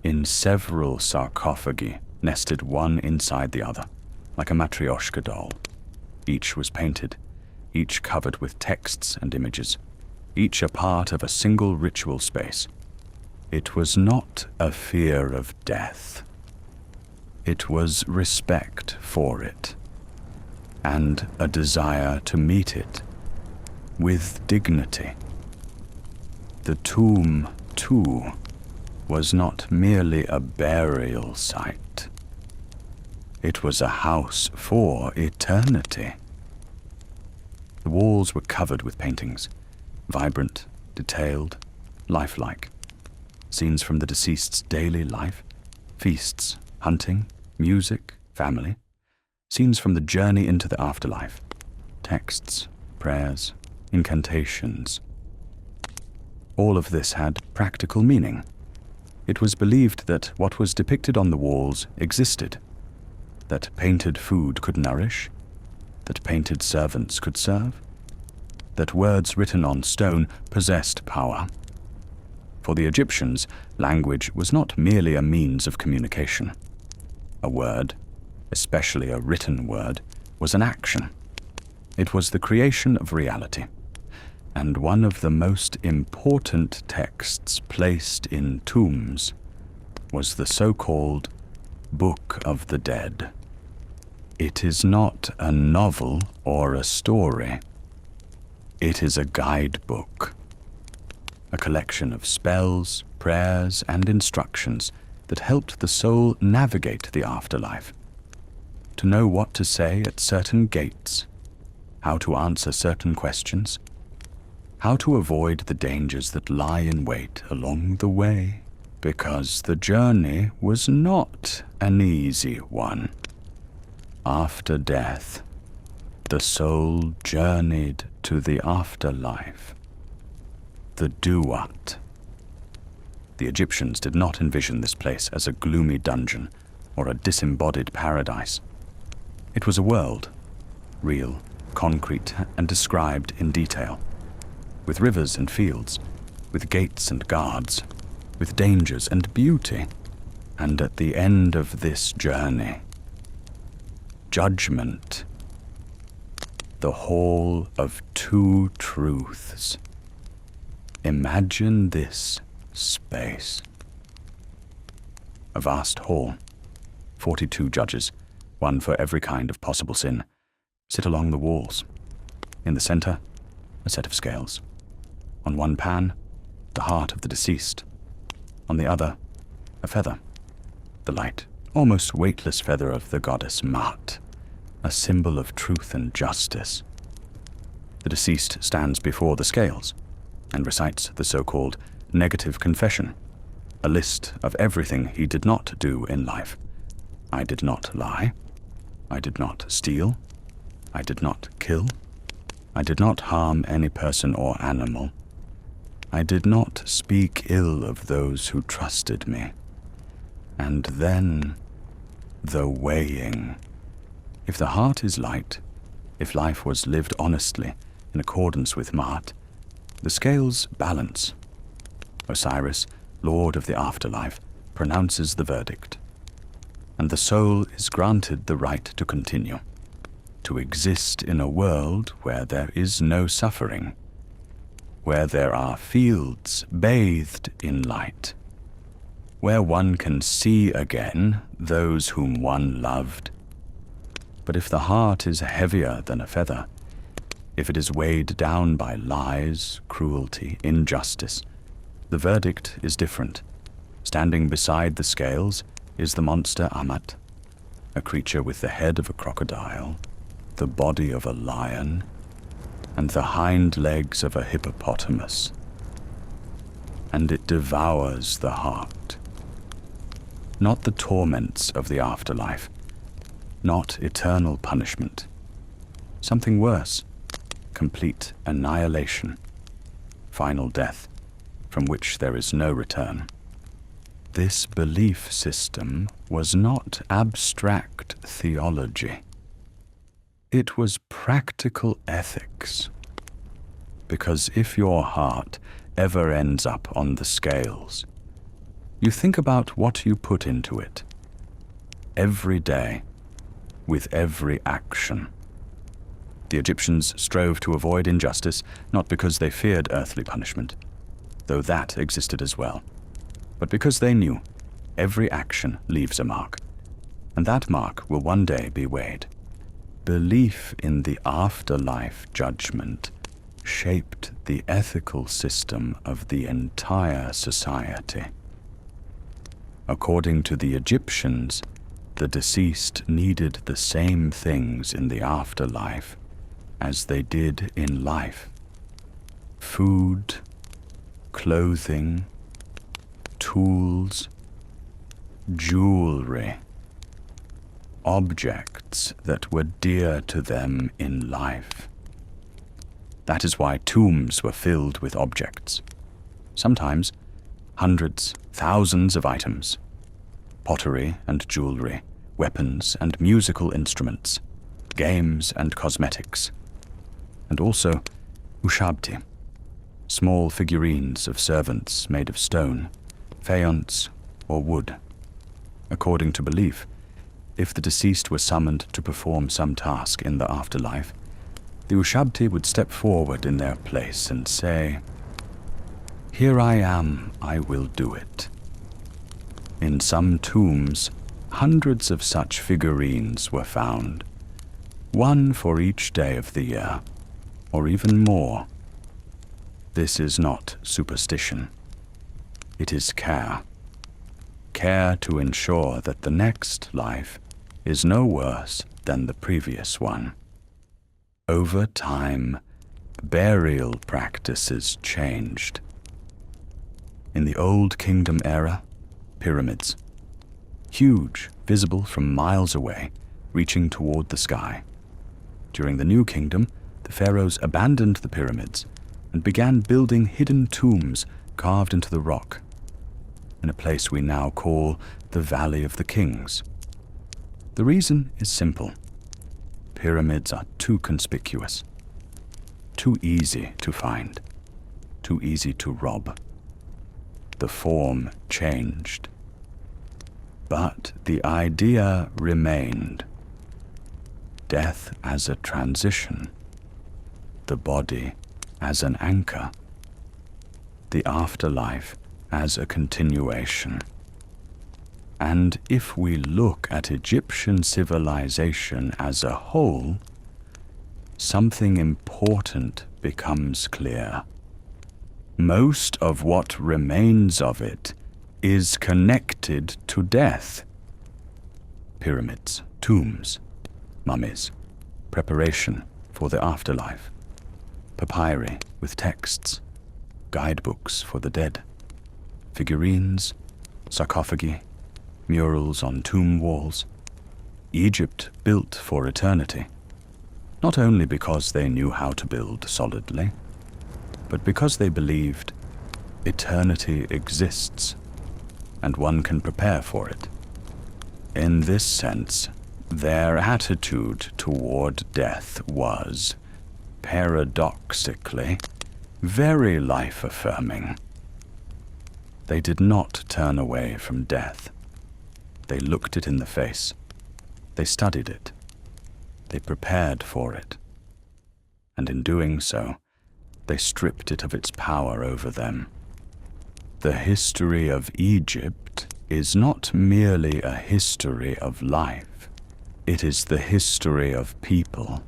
in several sarcophagi nested one inside the other, like a matryoshka doll. Each was painted, each covered with texts and images, each a part of a single ritual space. It was not a fear of death. It was respect for it, and a desire to meet it with dignity. The tomb, too, was not merely a burial site. It was a house for eternity. The walls were covered with paintings, vibrant, detailed, lifelike. Scenes from the deceased's daily life, feasts, hunting, music, family. Scenes from the journey into the afterlife, texts, prayers, incantations. All of this had practical meaning. It was believed that what was depicted on the walls existed, that painted food could nourish, that painted servants could serve, that words written on stone possessed power. For the Egyptians, language was not merely a means of communication. A word, especially a written word, was an action. It was the creation of reality, and one of the most important texts placed in tombs was the so-called Book of the Dead. It is not a novel or a story. It is a guidebook, a collection of spells, prayers, and instructions that helped the soul navigate the afterlife, to know what to say at certain gates, how to answer certain questions, how to avoid the dangers that lie in wait along the way, because the journey was not an easy one. After death, the soul journeyed to the afterlife, the Duat. The Egyptians did not envision this place as a gloomy dungeon or a disembodied paradise. It was a world, real, concrete, and described in detail, with rivers and fields, with gates and guards, with dangers and beauty, and at the end of this journey, judgment, the hall of two truths. Imagine this space. A vast hall, 42 judges, one for every kind of possible sin, sit along the walls. In the center, a set of scales. On one pan, the heart of the deceased. On the other, a feather, the light, almost weightless feather of the goddess Maat, a symbol of truth and justice. The deceased stands before the scales and recites the so-called negative confession, a list of everything he did not do in life. I did not lie. I did not steal. I did not kill. I did not harm any person or animal. I did not speak ill of those who trusted me. And then, the weighing. If the heart is light, if life was lived honestly in accordance with Maat, the scales balance. Osiris, Lord of the afterlife, pronounces the verdict, and the soul is granted the right to continue, to exist in a world where there is no suffering, where there are fields bathed in light, where one can see again those whom one loved. But if the heart is heavier than a feather, if it is weighed down by lies, cruelty, injustice, the verdict is different. Standing beside the scales is the monster Amat, a creature with the head of a crocodile, the body of a lion, and the hind legs of a hippopotamus. And it devours the heart. Not the torments of the afterlife, not eternal punishment. Something worse, complete annihilation, final death, from which there is no return. This belief system was not abstract theology. It was practical ethics. Because if your heart ever ends up on the scales, you think about what you put into it, every day, with every action. The Egyptians strove to avoid injustice, not because they feared earthly punishment, though that existed as well, but because they knew every action leaves a mark, and that mark will one day be weighed. Belief in the afterlife judgment shaped the ethical system of the entire society. According to the Egyptians, the deceased needed the same things in the afterlife as they did in life: food, clothing, tools, jewelry, objects that were dear to them in life. That is why tombs were filled with objects. Sometimes hundreds, thousands of items: pottery and jewelry, weapons and musical instruments, games and cosmetics, and also ushabti, small figurines of servants made of stone, faience, or wood. According to belief, if the deceased were summoned to perform some task in the afterlife, the ushabti would step forward in their place and say, "Here I am, I will do it." In some tombs, hundreds of such figurines were found, one for each day of the year, or even more. This is not superstition. It is care. Care to ensure that the next life is no worse than the previous one. Over time, burial practices changed. In the Old Kingdom era, pyramids, huge, visible from miles away, reaching toward the sky. During the New Kingdom, the pharaohs abandoned the pyramids and began building hidden tombs carved into the rock, in a place we now call the Valley of the Kings. The reason is simple. pyramids are too conspicuous, too easy to find, too easy to rob. The form changed, but the idea remained. Death as a transition, the body as an anchor, the afterlife as a continuation. And if we look at Egyptian civilization as a whole, something important becomes clear. Most of what remains of it is connected to death. Pyramids, tombs, mummies, preparation for the afterlife, papyri with texts, guidebooks for the dead, figurines, sarcophagi, murals on tomb walls. Egypt built for eternity, not only because they knew how to build solidly, but because they believed eternity exists and one can prepare for it. In this sense, their attitude toward death was, paradoxically, very life-affirming. They did not turn away from death. They looked it in the face. They studied it. They prepared for it. And in doing so, they stripped it of its power over them. The history of Egypt is not merely a history of life. It is the history of people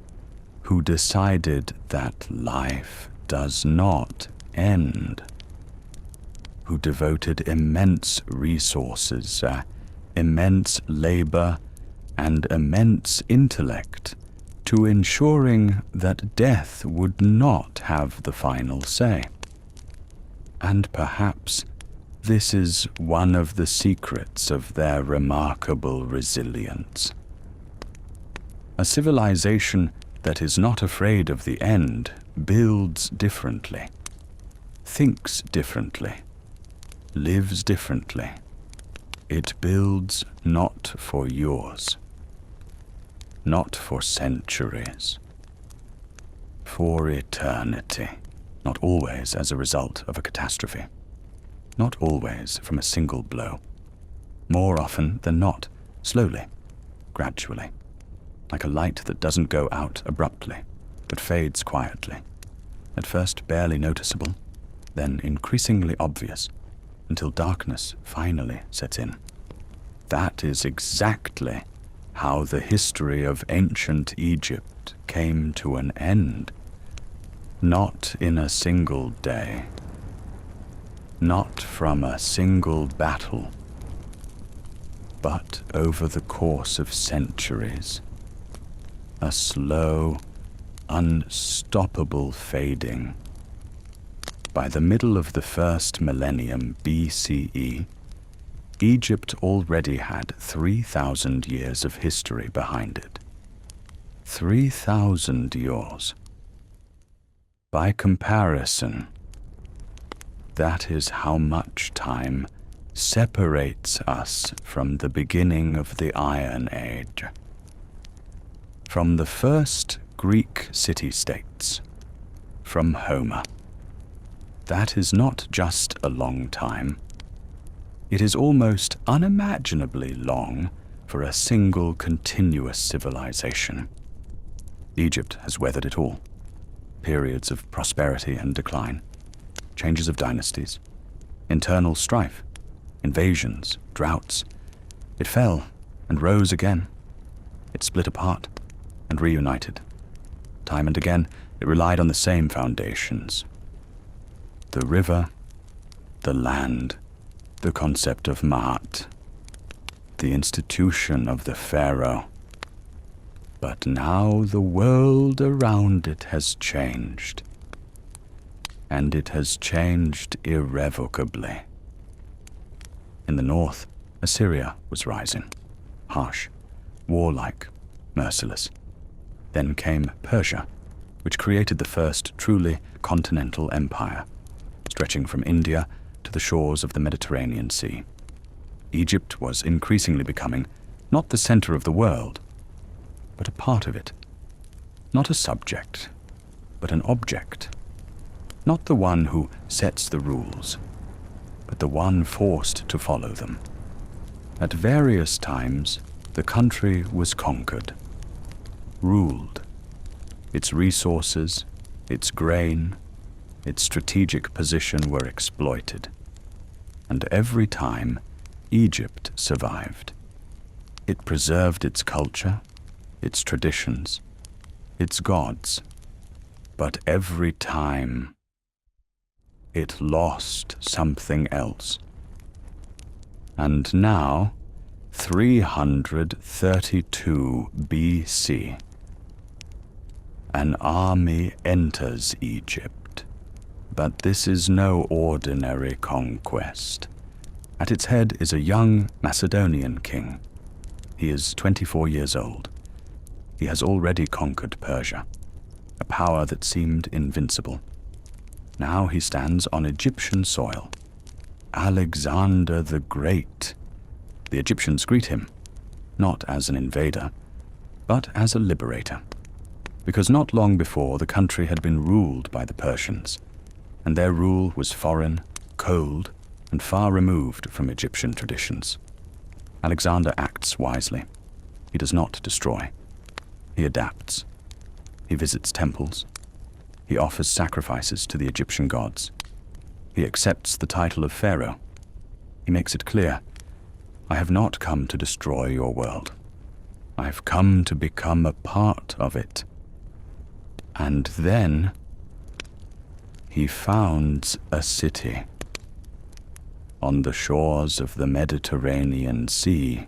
who decided that life does not end, who devoted immense resources, immense labor, and immense intellect to ensuring that death would not have the final say. And perhaps this is one of the secrets of their remarkable resilience. A civilization that is not afraid of the end builds differently, thinks differently, lives differently. It builds not for yours, not for centuries, for eternity. Not always as a result of a catastrophe, not always from a single blow. More often than not, slowly, gradually, like a light that doesn't go out abruptly, but fades quietly, at first barely noticeable, then increasingly obvious, until darkness finally sets in. That is exactly how the history of ancient Egypt came to an end. Not in a single day, not from a single battle, but over the course of centuries. A slow, unstoppable fading. By the middle of the first millennium BCE, Egypt already had 3,000 years of history behind it. 3,000 years. By comparison, that is how much time separates us from the beginning of the Iron Age. From the first Greek city-states, from Homer. That is not just a long time. It is almost unimaginably long for a single continuous civilization. Egypt has weathered it all. Periods of prosperity and decline, changes of dynasties, internal strife, invasions, droughts. It fell and rose again. It split apart and reunited. Time and again, it relied on the same foundations. The river, the land, the concept of Ma'at, the institution of the pharaoh. But now the world around it has changed, and it has changed irrevocably. In the north, Assyria was rising, harsh, warlike, merciless. Then came Persia, which created the first truly continental empire, stretching from India to the shores of the Mediterranean Sea. Egypt was increasingly becoming not the center of the world, but a part of it, Not a subject, but an object. Not the one who sets the rules, but the one forced to follow them. At various times, the country was conquered, ruled. Its resources, its grain, its strategic position were exploited. And every time, Egypt survived. It preserved its culture, its traditions, its gods. But every time, it lost something else. And now, 332 BC, an army enters Egypt. But this is no ordinary conquest. At its head is a young Macedonian king. He is 24 years old. He has already conquered Persia, a power that seemed invincible. Now he stands on Egyptian soil. Alexander the Great. The Egyptians greet him, not as an invader, but as a liberator, because not long before the country had been ruled by the Persians, and their rule was foreign, cold, and far removed from Egyptian traditions. Alexander acts wisely. He does not destroy. He adapts. He visits temples. He offers sacrifices to the Egyptian gods. He accepts the title of pharaoh. He makes it clear, I have not come to destroy your world. I have come to become a part of it. And then he founds a city on the shores of the Mediterranean Sea,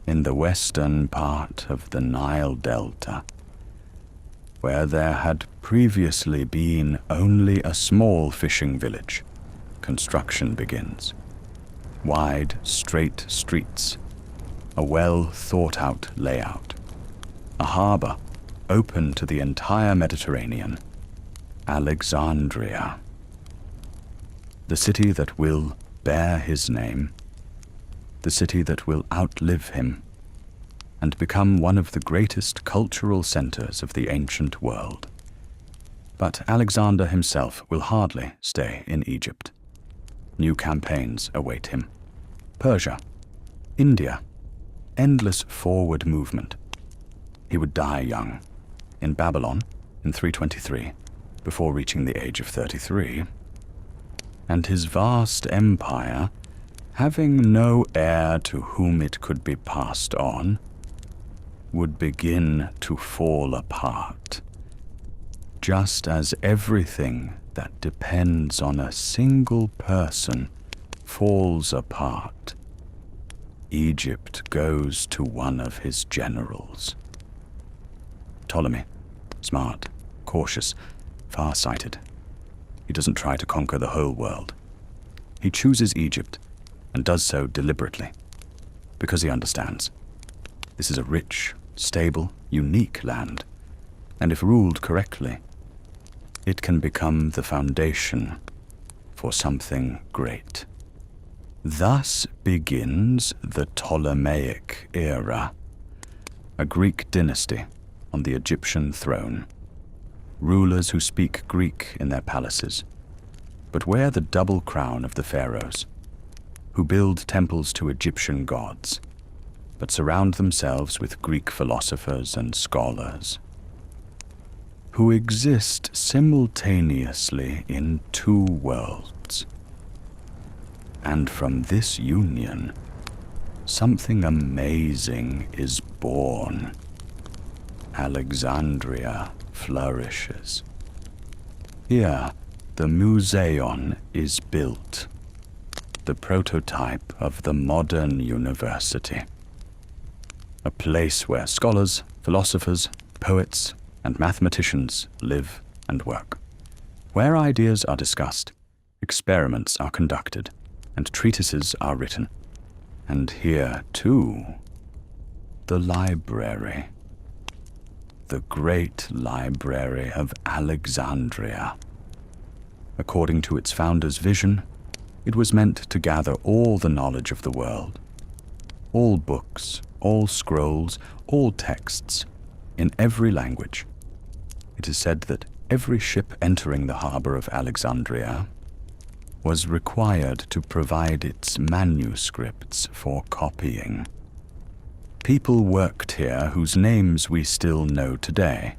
in the western part of the Nile Delta, where there had previously been only a small fishing village. Construction begins. Wide, straight streets, a well-thought-out layout, a harbor open to the entire Mediterranean, Alexandria, the city that will bear his name, the city that will outlive him, and become one of the greatest cultural centers of the ancient world. But Alexander himself will hardly stay in Egypt. New campaigns await him. Persia, India, endless forward movement. He would die young, in Babylon in 323, before reaching the age of 33. And his vast empire, having no heir to whom it could be passed on, would begin to fall apart, just as everything that depends on a single person falls apart. Egypt goes to one of his generals. Ptolemy, smart, cautious, far-sighted. He doesn't try to conquer the whole world. He chooses Egypt, and does so deliberately, because he understands. This is a rich, stable, unique land, and if ruled correctly, it can become the foundation for something great. Thus begins the Ptolemaic era, a Greek dynasty on the Egyptian throne. Rulers who speak Greek in their palaces, but wear the double crown of the pharaohs, who build temples to Egyptian gods, but surround themselves with Greek philosophers and scholars, who exist simultaneously in two worlds. And from this union, something amazing is born. Alexandria flourishes. Here, the Museion is built, the prototype of the modern university. A place where scholars, philosophers, poets, and mathematicians live and work. Where ideas are discussed, experiments are conducted, and treatises are written. And here, too, the library. The great library of Alexandria. According to its founder's vision, it was meant to gather all the knowledge of the world, all books, all scrolls, all texts, in every language, It is said that every ship entering the harbor of Alexandria was required to provide its manuscripts for copying. People worked here whose names we still know today.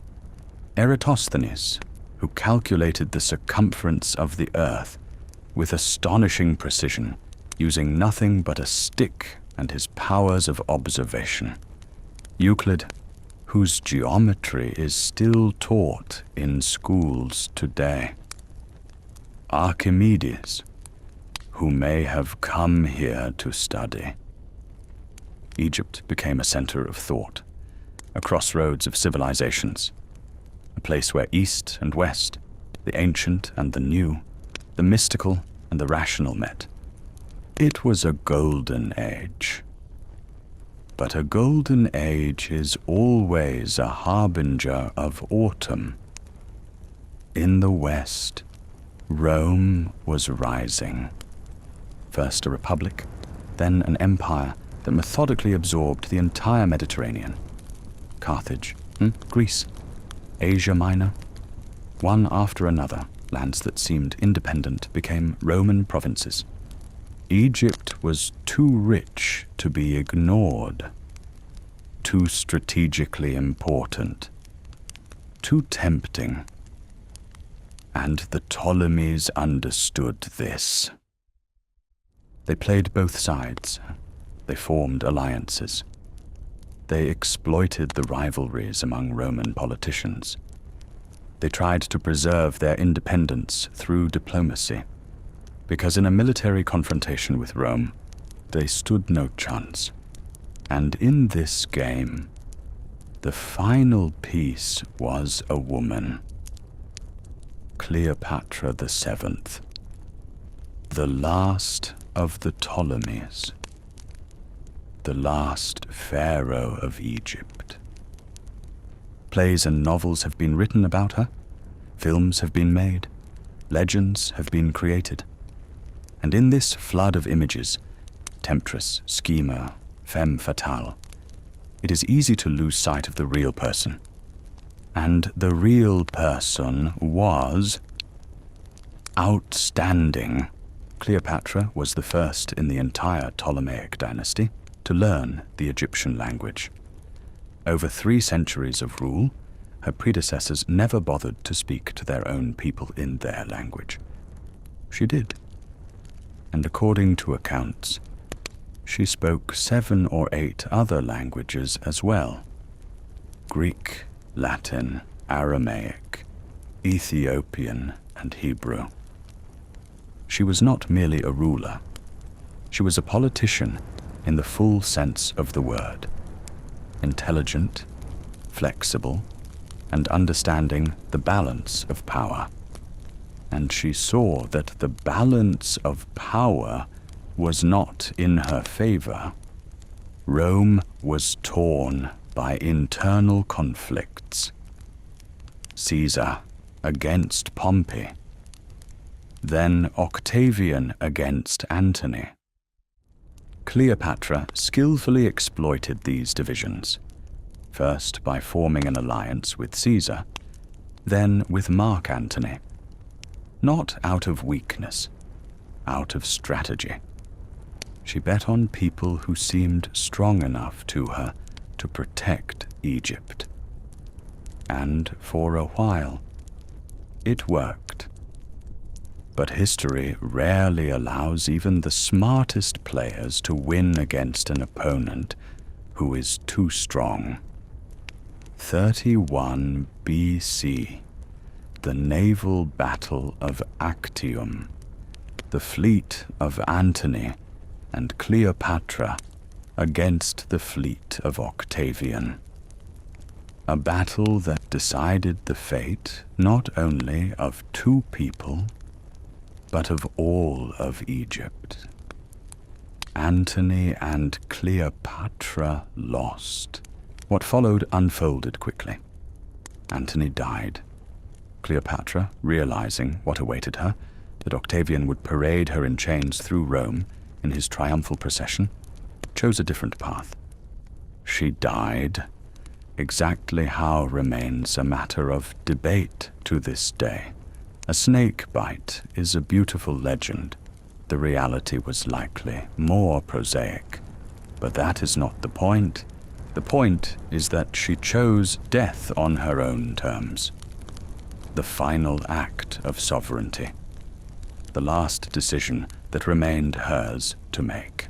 Eratosthenes, who calculated the circumference of the earth with astonishing precision, using nothing but a stick and his powers of observation. Euclid, whose geometry is still taught in schools today. Archimedes, who may have come here to study. Egypt became a center of thought, a crossroads of civilizations, a place where East and West, the ancient and the new, the mystical and the rational met. It was a golden age. But a golden age is always a harbinger of autumn. In the West, Rome was rising. First a republic, then an empire that methodically absorbed the entire Mediterranean. Carthage, Greece, Asia Minor. One after another, lands that seemed independent became Roman provinces. Egypt was too rich to be ignored, too strategically important, too tempting. And the Ptolemies understood this. They played both sides. They formed alliances. They exploited the rivalries among Roman politicians. They tried to preserve their independence through diplomacy, because in a military confrontation with Rome, they stood no chance. And in this game, the final piece was a woman. Cleopatra VII, the last of the Ptolemies, the last pharaoh of Egypt. Plays and novels have been written about her, films have been made, legends have been created. And in this flood of images, temptress, schemer, femme fatale, it is easy to lose sight of the real person. And the real person was outstanding. Cleopatra was the first in the entire Ptolemaic dynasty to learn the Egyptian language. Over 3 centuries of rule, her predecessors never bothered to speak to their own people in their language. She did. And according to accounts, she spoke 7 or 8 other languages as well. Greek, Latin, Aramaic, Ethiopian, and Hebrew. She was not merely a ruler. She was a politician in the full sense of the word. Intelligent, flexible, and understanding the balance of power. And she saw that the balance of power was not in her favor. Rome was torn by internal conflicts. Caesar against Pompey, then Octavian against Antony. Cleopatra skillfully exploited these divisions, first by forming an alliance with Caesar, then with Mark Antony, not out of weakness, out of strategy. She bet on people who seemed strong enough to her to protect Egypt. And for a while, it worked. But history rarely allows even the smartest players to win against an opponent who is too strong. 31 BC, the naval battle of Actium, the fleet of Antony and Cleopatra against the fleet of Octavian. A battle that decided the fate not only of 2 people, but of all of Egypt. Antony and Cleopatra lost. What followed unfolded quickly. Antony died. Cleopatra, realizing what awaited her, that Octavian would parade her in chains through Rome in his triumphal procession, chose a different path. She died Exactly how remains a matter of debate to this day. A snake bite is a beautiful legend. The reality was likely more prosaic. But that is not the point. The point is that she chose death on her own terms. The final act of sovereignty. The last decision that remained hers to make.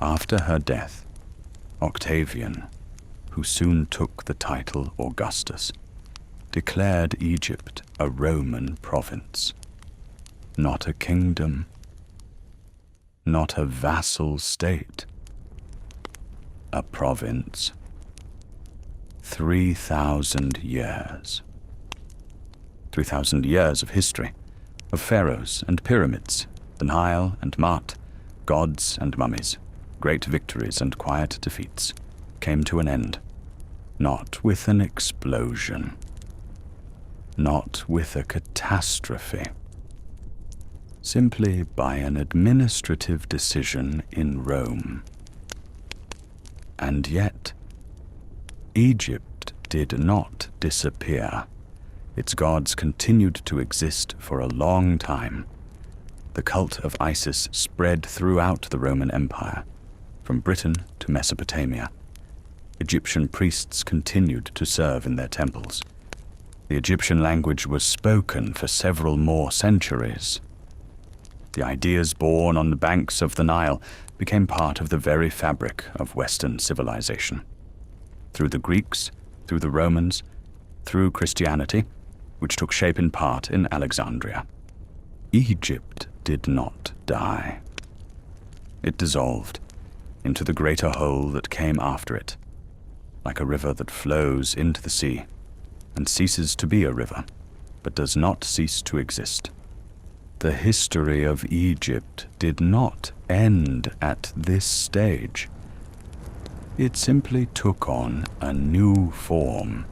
After her death, Octavian, who soon took the title Augustus, declared Egypt a Roman province. Not a kingdom, not a vassal state, a province. 3,000 years. 3,000 years of history, of pharaohs and pyramids, the Nile and Maat, gods and mummies, great victories and quiet defeats, came to an end, not with an explosion, not with a catastrophe, simply by an administrative decision in Rome. And yet, Egypt did not disappear. Its gods continued to exist for a long time. The cult of Isis spread throughout the Roman Empire, from Britain to Mesopotamia. Egyptian priests continued to serve in their temples. The Egyptian language was spoken for several more centuries. The ideas born on the banks of the Nile became part of the very fabric of Western civilization. Through the Greeks, through the Romans, through Christianity, which took shape in part in Alexandria. Egypt did not die. It dissolved into the greater whole that came after it, like a river that flows into the sea and ceases to be a river, but does not cease to exist. The history of Egypt did not end at this stage. It simply took on a new form.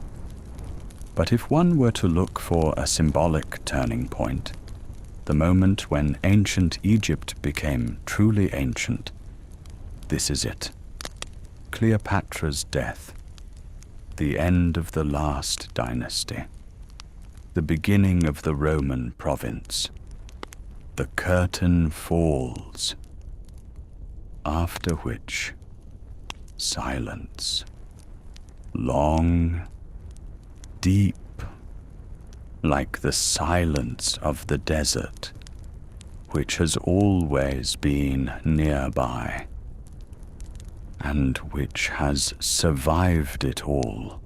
But if one were to look for a symbolic turning point, the moment when ancient Egypt became truly ancient, this is it. Cleopatra's death, the end of the last dynasty, the beginning of the Roman province. The curtain falls, after which silence, long, deep, like the silence of the desert, which has always been nearby, and which has survived it all.